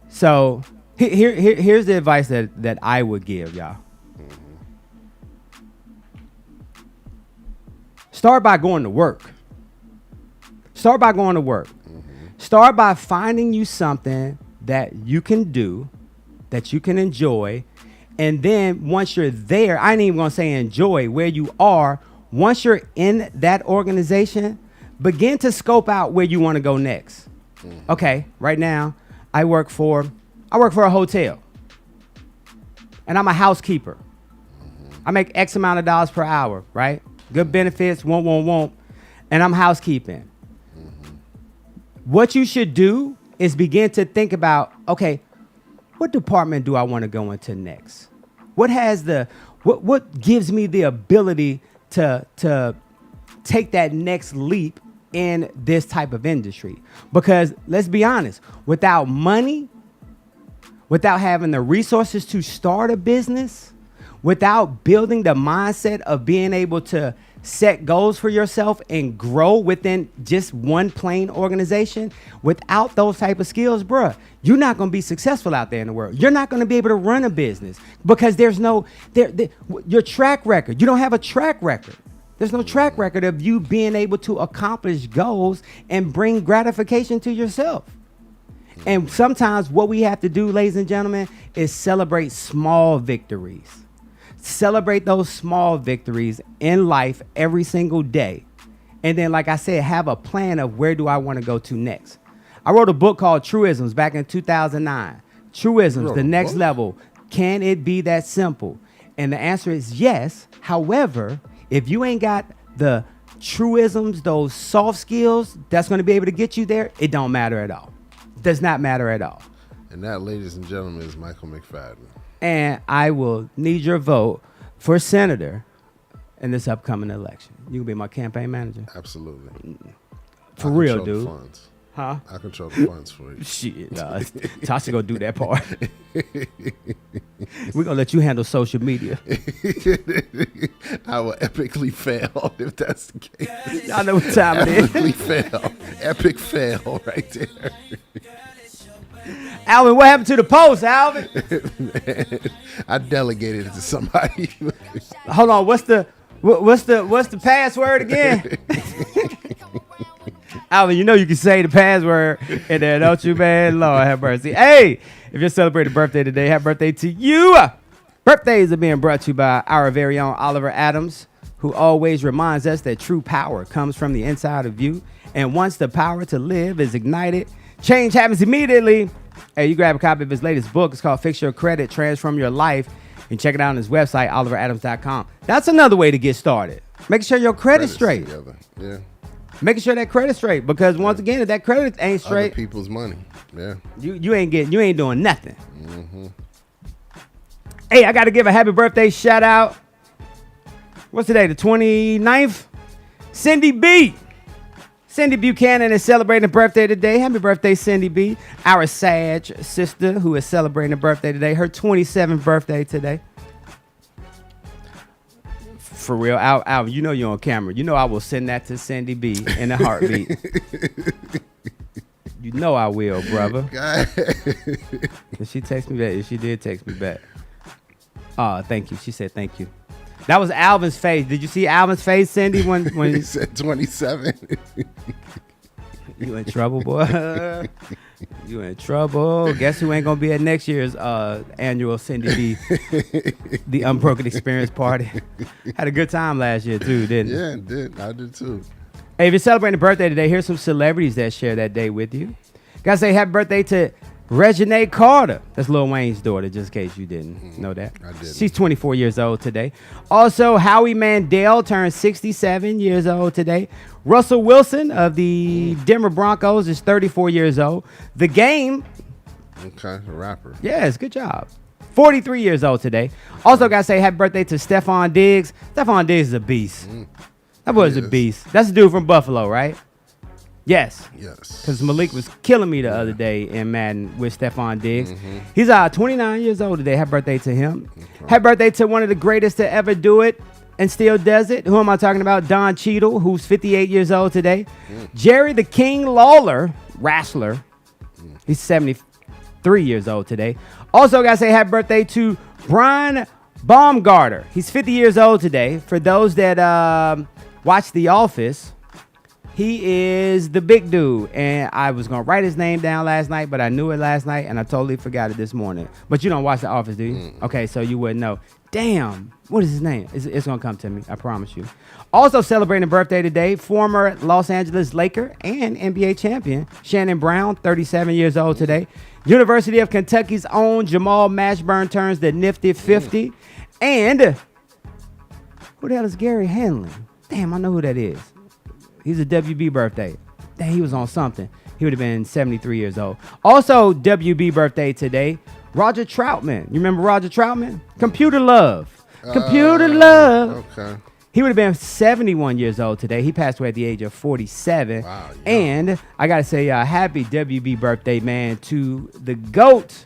So here's the advice that I would give y'all. Start by going to work. Start by finding you something that you can do, that you can enjoy. And then once you're there, I ain't even gonna say enjoy where you are. Once you're in that organization, begin to scope out where you want to go next. Okay, right now I work for a hotel. And I'm a housekeeper. I make X amount of dollars per hour, right? Good benefits, won't. And I'm housekeeping. What you should do is begin to think about, okay, what department do I want to go into next? What gives me the ability to take that next leap in this type of industry? Because let's be honest, without money, without having the resources to start a business, without building the mindset of being able to set goals for yourself and grow within just one plain organization, without those type of skills, bruh, you're not going to be successful out there in the world. You're not going to be able to run a business because there's your track record. You don't have a track record. There's no track record of you being able to accomplish goals and bring gratification to yourself. And sometimes what we have to do, ladies and gentlemen, is celebrate small victories. Celebrate those small victories in life every single day. And then, like I said, have a plan of where do I want to go to next. I wrote a book called Truisms back in 2009. Truisms, the next level. Can it be that simple? And the answer is yes. However, if you ain't got the truisms, those soft skills that's going to be able to get you there, it don't matter at all. Does not matter at all. And that, ladies and gentlemen, is Michael McFadden. And I will need your vote for senator in this upcoming election. You can be my campaign manager. Absolutely. For real, dude. Funds. Huh? I control the funds for you. Shit, Tasha gonna do that part. We're gonna let you handle social media. I will epically fail if that's the case. Y'all know what time it is. Epically fail. Epic fail right there. Alvin, what happened to the post, Alvin? Man, I delegated it to somebody. Hold on, what's the password again? Alvin, you know you can say the password in there, don't you, man? Lord have mercy. Hey, if you're celebrating a birthday today, happy birthday to you. Birthdays are being brought to you by our very own Oliver Adams, who always reminds us that true power comes from the inside of you. And once the power to live is ignited, change happens immediately. Hey, you grab a copy of his latest book. It's called Fix Your Credit, Transform Your Life. And check it out on his website, oliveradams.com. That's another way to get started. Making sure your credit's straight. Together. Yeah. Making sure that credit's straight. Because once again, if that credit ain't straight, Other people's money. Yeah. you ain't doing nothing. Mm-hmm. Hey, I got to give a happy birthday shout out. What's today? The 29th? Cindy B. Cindy Buchanan is celebrating a birthday today. Happy birthday, Cindy B. Our Sag sister who is celebrating a birthday today. Her 27th birthday today. For real, Al, you know you're on camera. You know I will send that to Cindy B in a heartbeat. You know I will, brother. Did she text me back? She did text me back. Oh, thank you. She said thank you. That was Alvin's face. Did you see Alvin's face, Cindy, when he said 27? You in trouble, boy. You in trouble. Guess who ain't gonna be at next year's annual Cindy B, the Unbroken Experience party? Had a good time last year too, didn't Yeah, it did. I did too. Hey, if you're celebrating a birthday today, here's some celebrities that share that day with you. Gotta say happy birthday to Reginae Carter. That's Lil Wayne's daughter, just in case you didn't know that. I didn't. She's 24 years old today. Also, Howie Mandel turned 67 years old today. Russell Wilson of the Denver Broncos is 34 years old. The Game. Okay, a rapper. Yes, good job. 43 years old today. Also, got to say happy birthday to Stephon Diggs. Stephon Diggs is a beast. That boy's a beast. That's the dude from Buffalo, right? Yes. Yes. Because Malik was killing me the other day in Madden with Stephon Diggs. He's 29 years old today. Happy birthday to him. Okay. Happy birthday to one of the greatest to ever do it and still does it. Who am I talking about? Don Cheadle, who's 58 years old today. Jerry the King Lawler, wrestler. He's 73 years old today. Also, got to say happy birthday to Brian Baumgartner. He's 50 years old today. For those that watch The Office, he is the big dude, and I was going to write his name down last night, but I knew it last night, and I totally forgot it this morning. But you don't watch The Office, do you? Okay, so you wouldn't know. Damn, what is his name? It's going to come to me, I promise you. Also celebrating a birthday today, former Los Angeles Laker and NBA champion Shannon Brown, 37 years old today. University of Kentucky's own Jamal Mashburn turns the nifty 50. And who the hell is Gary Hanlon? Damn, I know who that is. He's a WB birthday. Dang, he was on something. He would have been 73 years old. Also, WB birthday today, Roger Troutman. You remember Roger Troutman? Computer Love. Computer Love. Okay. He would have been 71 years old today. He passed away at the age of 47. Wow, yeah. And I got to say, happy WB birthday, man, to the GOAT,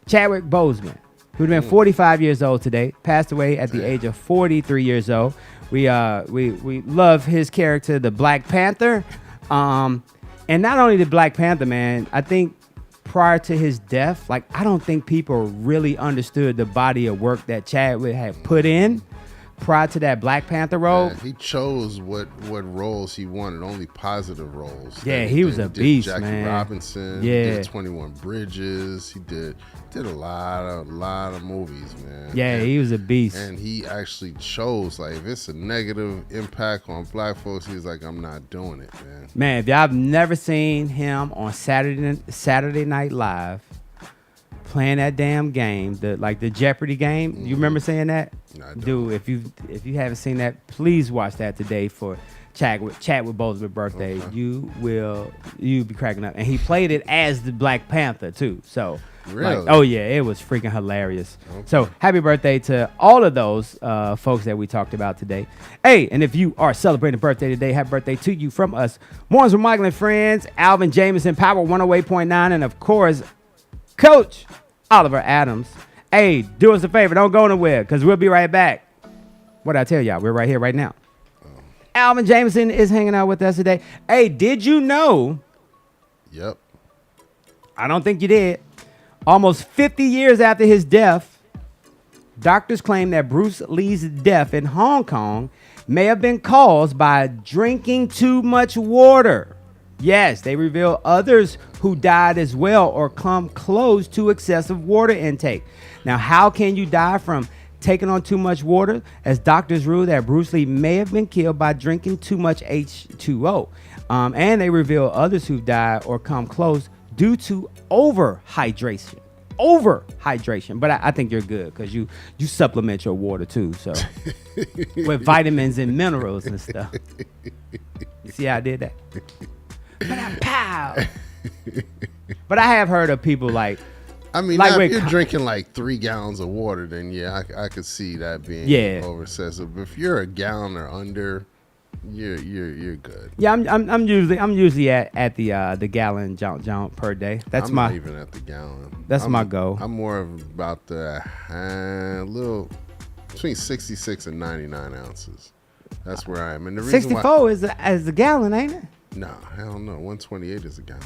Chadwick Boseman, who would have been 45 years old today. Passed away at the age of 43 years old. We love his character, the Black Panther. And not only the Black Panther, man, I think prior to his death, like, I don't think people really understood the body of work that Chadwick had put in prior to that Black Panther role. Yeah, he chose what roles he wanted, only positive roles. Yeah, he was a beast, Jackie man. Robinson, yeah. He did 21 Bridges, he did a lot of movies, man. Yeah, he was a beast. And he actually chose, like, if it's a negative impact on black folks, he's like, I'm not doing it, man. Man, if y'all have never seen him on Saturday Night Live playing that damn game, the Jeopardy game, you remember saying that? No, I don't. Dude, if you haven't seen that, please watch that today for Chadwick Boseman's birthday. Okay. You'll be cracking up. And he played it as the Black Panther too. So really? Oh yeah, it was freaking hilarious. Okay. So happy birthday to all of those folks that we talked about today. Hey, and if you are celebrating a birthday today, happy birthday to you from us. Mornings with Michael and Friends, Alvin Jameson, Power 108.9, and of course, Coach Oliver Adams. Hey, do us a favor. Don't go nowhere, because we'll be right back. What did I tell y'all? We're right here, right now. Alvin Jameson is hanging out with us today. Hey, did you know? Yep. I don't think you did. Almost 50 years after his death, doctors claim that Bruce Lee's death in Hong Kong may have been caused by drinking too much water. Yes, they reveal others who died as well or come close to excessive water intake. Now, how can you die from taking on too much water? As doctors rule that Bruce Lee may have been killed by drinking too much H2O. And they reveal others who've died or come close due to overhydration. But I think you're good because you supplement your water too, so with vitamins and minerals and stuff. See how I did that? Pow. But I have heard of people like, I mean, like now, if you're drinking like 3 gallons of water, then yeah, I could see that being over excessive. But if you're a gallon or under, you're good. Yeah, I'm usually at the gallon jump per day. That's I'm not even at the gallon. That's my goal. I'm more of about the little between 66 and 99 ounces. That's where I am. And the reason 64 is a gallon, ain't it? No, hell no. 128 is a gallon.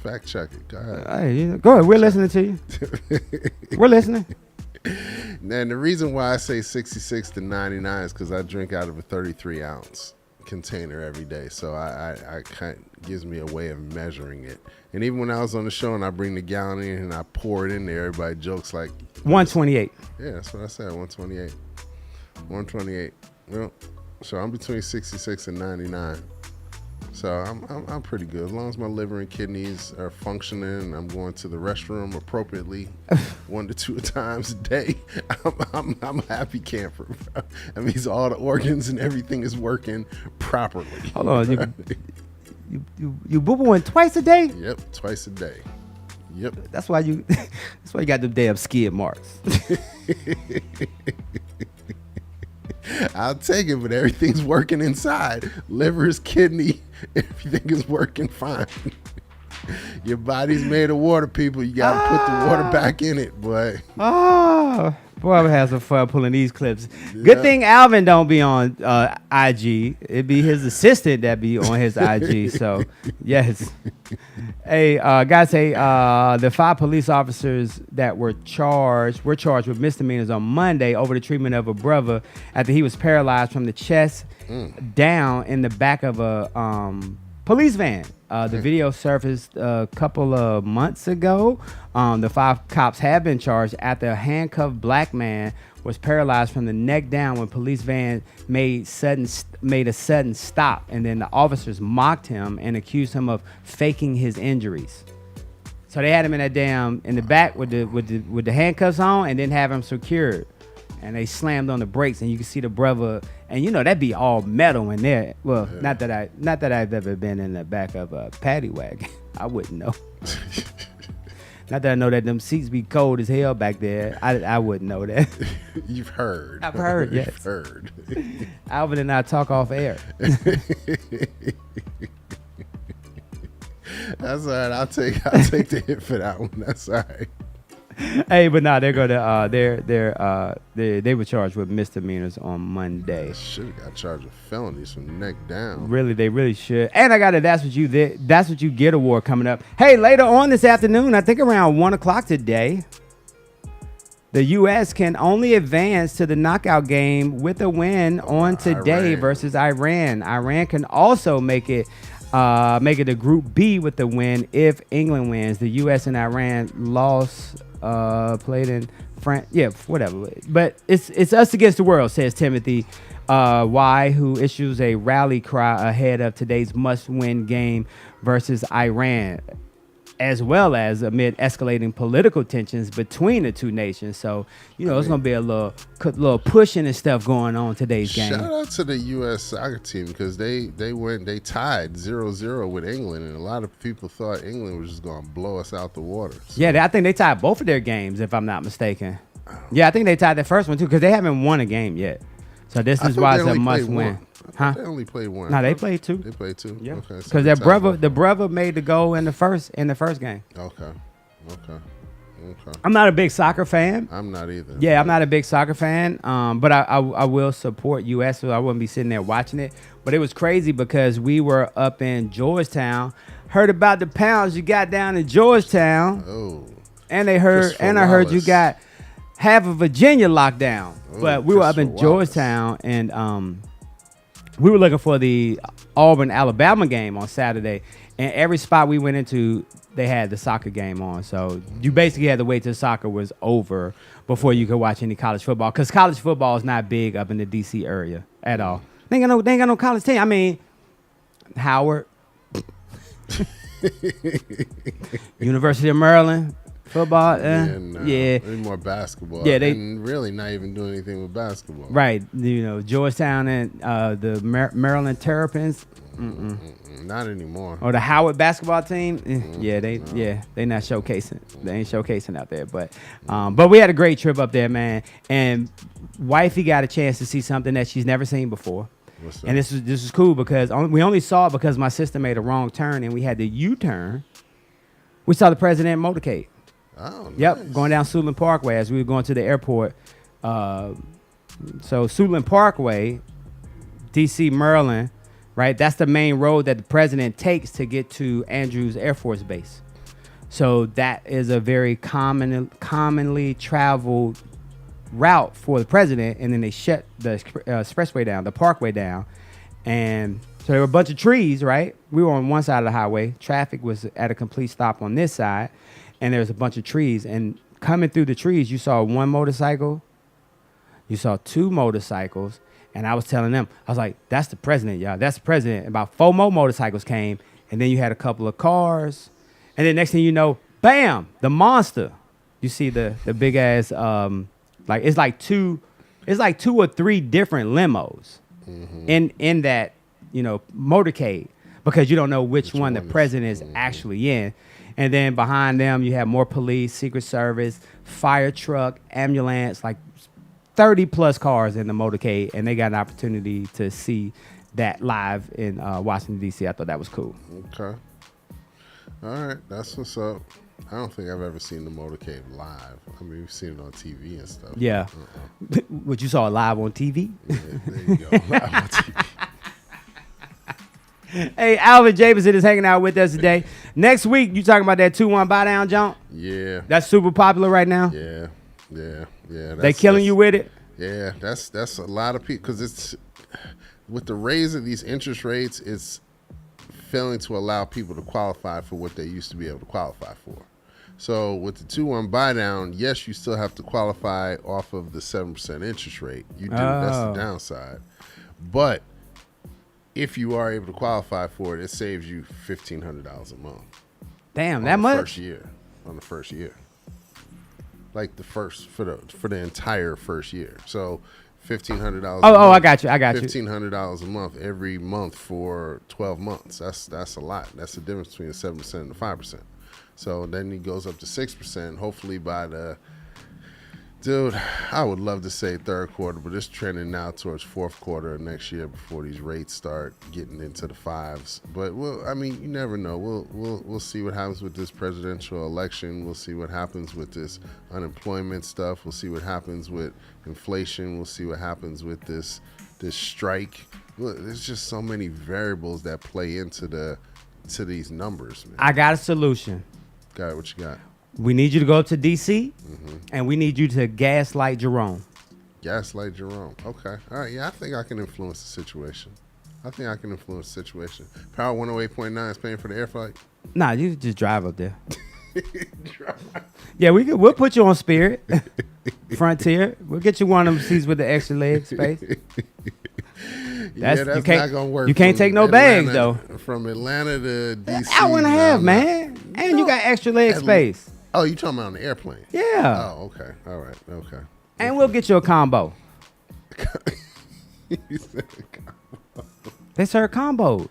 Fact check it. Go ahead. Go ahead. We're listening to you. We're listening. And the reason why I say 66 to 99 is because I drink out of a 33 ounce container every day. So I kind of gives me a way of measuring it. And even when I was on the show and I bring the gallon in and I pour it in there, everybody jokes like 128. Yeah, that's what I said. 128. 128. Well, so I'm between 66 and 99. So I'm pretty good. As long as my liver and kidneys are functioning and I'm going to the restroom appropriately 1 to 2 times a day, I'm a happy camper. That means all the organs and everything is working properly. Hold on. You boo-booing twice a day? Yep, twice a day. Yep. That's why you got them damn skid marks. I'll take it, but everything's working inside. Livers, kidney, everything is working fine. Your body's made of water, people. You got to put the water back in it, boy. Oh, boy, I'm having some fun pulling these clips. Yeah. Good thing Alvin don't be on IG. It'd be his assistant that be on his IG. So, yes. Hey, guys, the 5 police officers that were charged with misdemeanors on Monday over the treatment of a brother after he was paralyzed from the chest down in the back of a police van. The video surfaced a couple of months ago. The 5 cops have been charged after a handcuffed black man was paralyzed from the neck down when police van made a sudden stop, and then the officers mocked him and accused him of faking his injuries. So they had him in the back with the handcuffs on, and then have him secured. And they slammed on the brakes, and you can see the brother, and that'd be all metal in there. Well, not that I've ever been in the back of a paddy wagon. I wouldn't know. Not that I know that them seats be cold as hell back there. I wouldn't know that. You've heard. I've heard, yes. You've heard. Alvin and I talk off air. That's all right. I'll take the hit for that one. That's all right. Hey, but nah, they're gonna they were charged with misdemeanors on Monday. Should have got charged with felonies from the neck down. Really, they really should. And I got a That's What You Get award coming up. Hey, later on this afternoon, I think around 1:00 today, the U.S. can only advance to the knockout game with a win on today versus Iran. Iran can also make it to Group B with the win if England wins. The U.S. and Iran lost. Played in France, yeah, whatever. But it's us against the world, says Timothy Y, who issues a rally cry ahead of today's must-win game versus Iran, as well as amid escalating political tensions between the two nations. So, it's going to be a little pushing and stuff going on today's game. Shout out to the U.S. soccer team because they tied 0-0 with England, and a lot of people thought England was just going to blow us out the water. So. Yeah, I think they tied both of their games, if I'm not mistaken. Yeah, I think they tied the first one, too, because they haven't won a game yet. So this is why it's a must-win. Huh? They only played one. No, they played 2. They played 2. Yeah. Okay. Because the brother made the goal in the first game. Okay. I'm not a big soccer fan. I'm not either. Yeah, I'm not a big soccer fan. But I will support U.S. So I wouldn't be sitting there watching it. But it was crazy because we were up in Georgetown, heard about the pounds you got down in Georgetown. Oh. And I heard you got half of Virginia locked down. But we were up in Georgetown, and we were looking for the Auburn Alabama game on Saturday, and every spot we went into, they had the soccer game on. So you basically had to wait till soccer was over before you could watch any college football, because college football is not big up in the D.C. area at all. They ain't got no college team. I mean, Howard, University of Maryland. Football, Maybe more basketball. Yeah, they and really not even doing anything with basketball. Right, Georgetown and the Maryland Terrapins. Not anymore. Or the Howard basketball team. They not showcasing. They ain't showcasing out there. But we had a great trip up there, man. And wifey got a chance to see something that she's never seen before. What's that? And this is cool because we only saw it because my sister made a wrong turn and we had to U-turn. We saw the president motorcade. Oh, nice. Yep, going down Suitland Parkway as we were going to the airport. So Suitland Parkway, D.C., Maryland, right? That's the main road that the president takes to get to Andrews Air Force Base. So that is a very commonly traveled route for the president, and then they shut the expressway down, the parkway down. And so there were a bunch of trees, right? We were on one side of the highway. Traffic was at a complete stop on this side. And there's a bunch of trees. And coming through the trees, you saw one motorcycle. You saw two motorcycles. And I was telling them, I was like, that's the president, y'all. That's the president. About 4 more motorcycles came. And then you had a couple of cars. And then next thing you know, bam, the monster. You see the big ass, it's like two or three different limos in that, motorcade. Because you don't know which one the president is actually in. And then behind them, you have more police, Secret Service, fire truck, ambulance, like 30 plus cars in the motorcade. And they got an opportunity to see that live in Washington, D.C. I thought that was cool. Okay. All right. That's what's up. I don't think I've ever seen the motorcade live. I mean, we've seen it on TV and stuff. Yeah. What, you saw it live on TV? Yeah, there you go. Live on TV. Hey, Alvin Jameson is hanging out with us today. Next week, you talking about that 2-1 buy down jump? Yeah. That's super popular right now? Yeah. They killing you with it? Yeah, that's a lot of people, because it's with the raise of these interest rates, it's failing to allow people to qualify for what they used to be able to qualify for. So with the 2-1 buy down, yes, you still have to qualify off of the 7% interest rate. You do. That's the downside. But if you are able to qualify for it, it saves you $1,500 a month. Damn, that much? On the first year. Like for the entire first year. So $1,500. Oh, I got you. $1,500 a month every month for 12 months. That's a lot. That's the difference between the 7% and the 5%. So then it goes up to 6%. Hopefully by dude, I would love to say third quarter, but it's trending now towards fourth quarter of next year before these rates start getting into the 5s. But you never know. We'll see what happens with this presidential election. We'll see what happens with this unemployment stuff. We'll see what happens with inflation. We'll see what happens with this strike. Look, there's just so many variables that play into these numbers, man. I got a solution. Got it. What you got? We need you to go up to D.C., and we need you to gaslight Jerome. Gaslight Jerome. Okay. All right. Yeah, I think I can influence the situation. Power 108.9 is paying for the air flight. Nah, you just drive up there. Yeah, we'll put you on Spirit. Frontier. We'll get you one of them seats with the extra leg space. That's not gonna work. You can't take no bags though. From Atlanta to DC. Hour and a half, man. And you got extra leg space. Oh, you talking about on the airplane? Yeah. Oh, okay. All right. Okay. And we'll get you a combo. You said combo. They serve combos.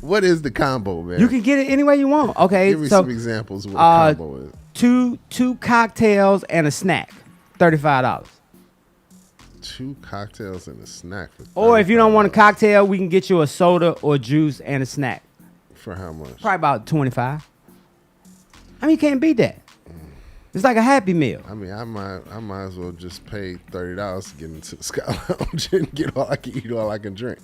What is the combo, man? You can get it any way you want. Okay. Give me some examples of what a combo is. Two cocktails and a snack. $35. 2 cocktails and a snack for $35. Or if you don't want a cocktail, we can get you a soda or juice and a snack. For how much? Probably about $25. I mean, you can't beat that. It's like a Happy Meal. I mean, I might as well just pay $30 to get into the Sky Lounge and get all I can eat, all I can drink.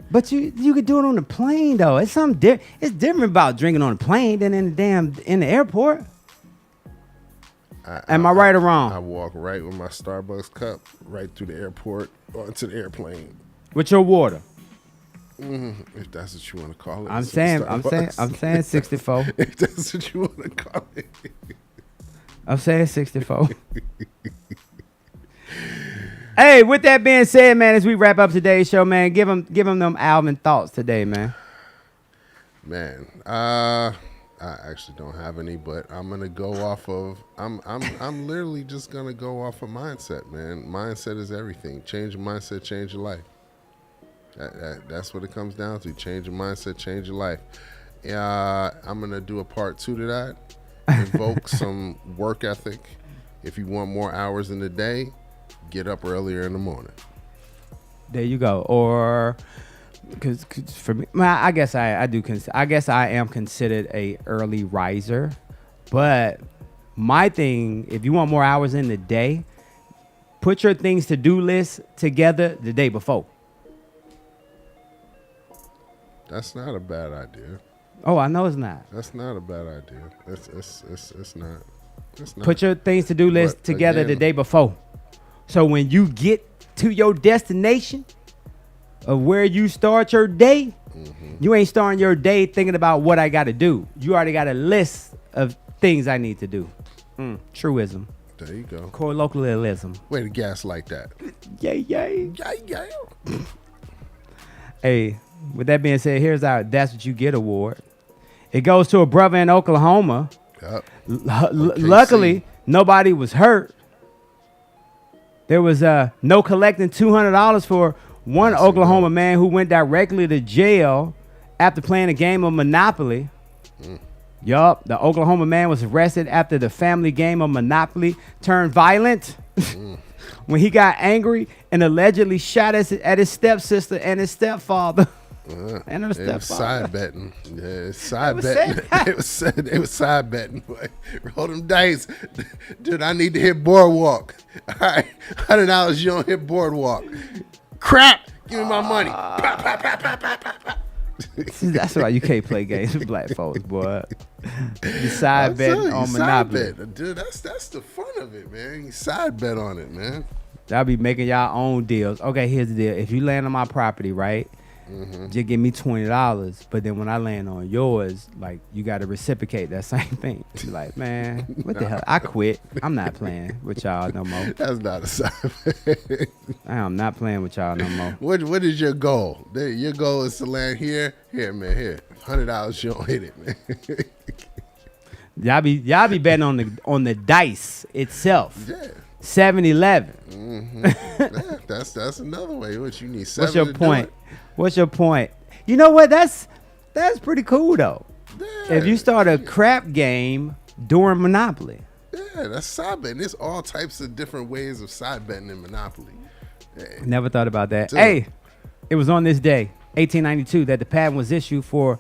But you could do it on the plane though. It's something different. It's different about drinking on the plane than in the airport. Am I right or wrong? I walk right with my Starbucks cup right through the airport onto the airplane. With your water. If that's what you want to call it. I'm It's a saying Starbucks. 64. If that's what you want to call it. I'm saying 64. Hey, with that being said, man, as we wrap up today's show, man, give them them Alvin thoughts today, man. Man, I actually don't have any, but I'm gonna go off of. I'm literally just gonna go off of mindset, man. Mindset is everything. Change your mindset, change your life. That's what it comes down to. Change your mindset, change your life. I'm gonna do a part 2 to that. Invoke some work ethic. If you want more hours in the day, get up earlier in the morning. There you go. Or because for me, I guess I do. I guess I am considered a early riser, but my thing, if you want more hours in the day, put your things to do list together the day before. That's not a bad idea. Oh, I know it's not. That's not a bad idea. It's not. Put your things to do list But together again, the day before. So when you get to your destination of where you start your day, you ain't starting your day thinking about what I got to do. You already got a list of things I need to do. Truism. There you go. Colloquialism. Way to gaslight that. Yay, yay. Yeah. Hey, with that being said, here's our That's What You Get award. It goes to a brother in Oklahoma. Yep. Luckily, nobody was hurt. There was no collecting $200 for one Oklahoma man who went directly to jail after playing a game of Monopoly. Yup, the Oklahoma man was arrested after the family game of Monopoly turned violent when he got angry and allegedly shot at his stepsister and his stepfather. And her It was stepfather. side betting. Yeah, it's side betting. It was side betting. Boy. Roll them dice. Dude, I need to hit Boardwalk. All right, $100 you don't hit Boardwalk. Crap! Give me my money. Pop, pop, pop, pop, pop, pop, pop. See, that's why you can't play games with black folks, boy. You side I'm betting telling you, on side Monopoly. bet. Dude, that's the fun of it, man. You side bet on it, man. Y'all be making y'all own deals. Okay, here's the deal. If you land on my property, right, just give me $20. But then when I land on yours, like, you got to reciprocate that same thing. You're like, man, what the hell? I quit. I'm not playing with y'all no more. That's not a side bet. I am not playing with y'all no more. What is your goal? Your goal is to land here. Here, man. Here, $100 you don't hit it, man. Y'all be betting on the dice itself. Yeah. 7-11. Yeah, that's another way. What you need? What's your point? What's your point? You know what? That's pretty cool though. Yeah. If you start a crap game during Monopoly. Yeah, that's side betting. There's all types of different ways of side betting in Monopoly. Yeah. Never thought about that. Dude. Hey, it was on this day, 1892, that the patent was issued for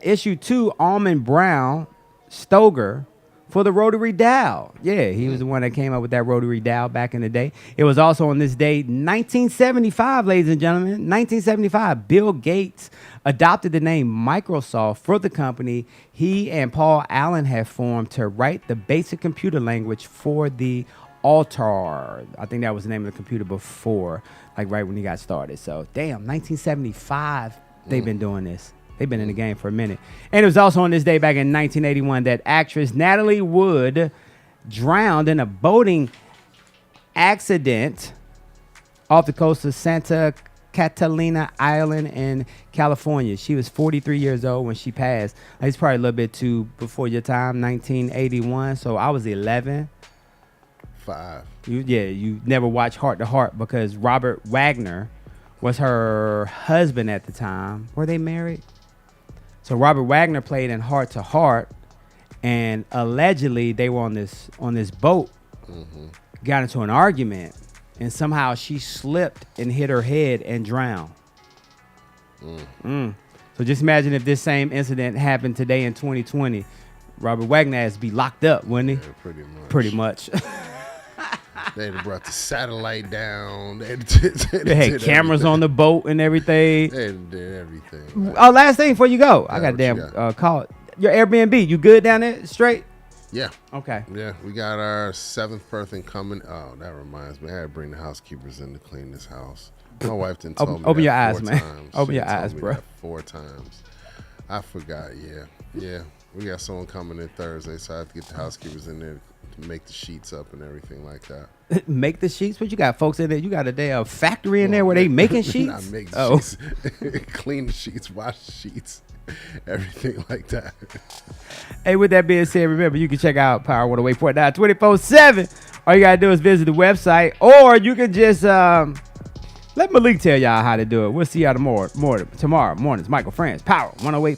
issue 2 Almond Brown Stoger for the rotary dial. Yeah, he was the one that came up with that rotary dial back in the day. It was also on this day, 1975, ladies and gentlemen, 1975, Bill Gates adopted the name Microsoft for the company he and Paul Allen had formed to write the basic computer language for the Altar. I think that was the name of the computer before, like right when he got started. So, damn, 1975, they've been doing this. They've been in the game for a minute. And it was also on this day back in 1981 that actress Natalie Wood drowned in a boating accident off the coast of Santa Catalina Island in California. She was 43 years old when she passed. It's probably a little bit too before your time, 1981. So I was 11. 5. You never watched Heart to Heart because Robert Wagner was her husband at the time. Were they married? So Robert Wagner played in Heart to Heart, and allegedly they were on this boat, got into an argument, and somehow she slipped and hit her head and drowned. So just imagine if this same incident happened today in 2020. Robert Wagner has to be locked up, wouldn't he? Yeah, pretty much. Pretty much. They had brought the satellite down. They had cameras on the boat and everything. They did everything. Oh, last thing before you go. I got a what damn you got? call. Your Airbnb, you good down there? Straight? Yeah. Okay. Yeah, we got our 7th person coming. Oh, that reminds me. I had to bring the housekeepers in to clean this house. My wife didn't tell me Open that your eyes, 4 man. times. Open She your told eyes, me bro. that 4 times. I forgot. Yeah. We got someone coming in Thursday, so I have to get the housekeepers in there to make the sheets up and everything like that. Make the sheets? What you got, folks in there? You got a damn factory in there where they making sheets? Not make the Oh. sheets. Clean the sheets, wash the sheets, everything like that. Hey, with that being said, remember, you can check out Power 108.9 24/7. All you got to do is visit the website, or you can just let Malik tell y'all how to do it. We'll see y'all tomorrow morning. Michael Franz, Power 108.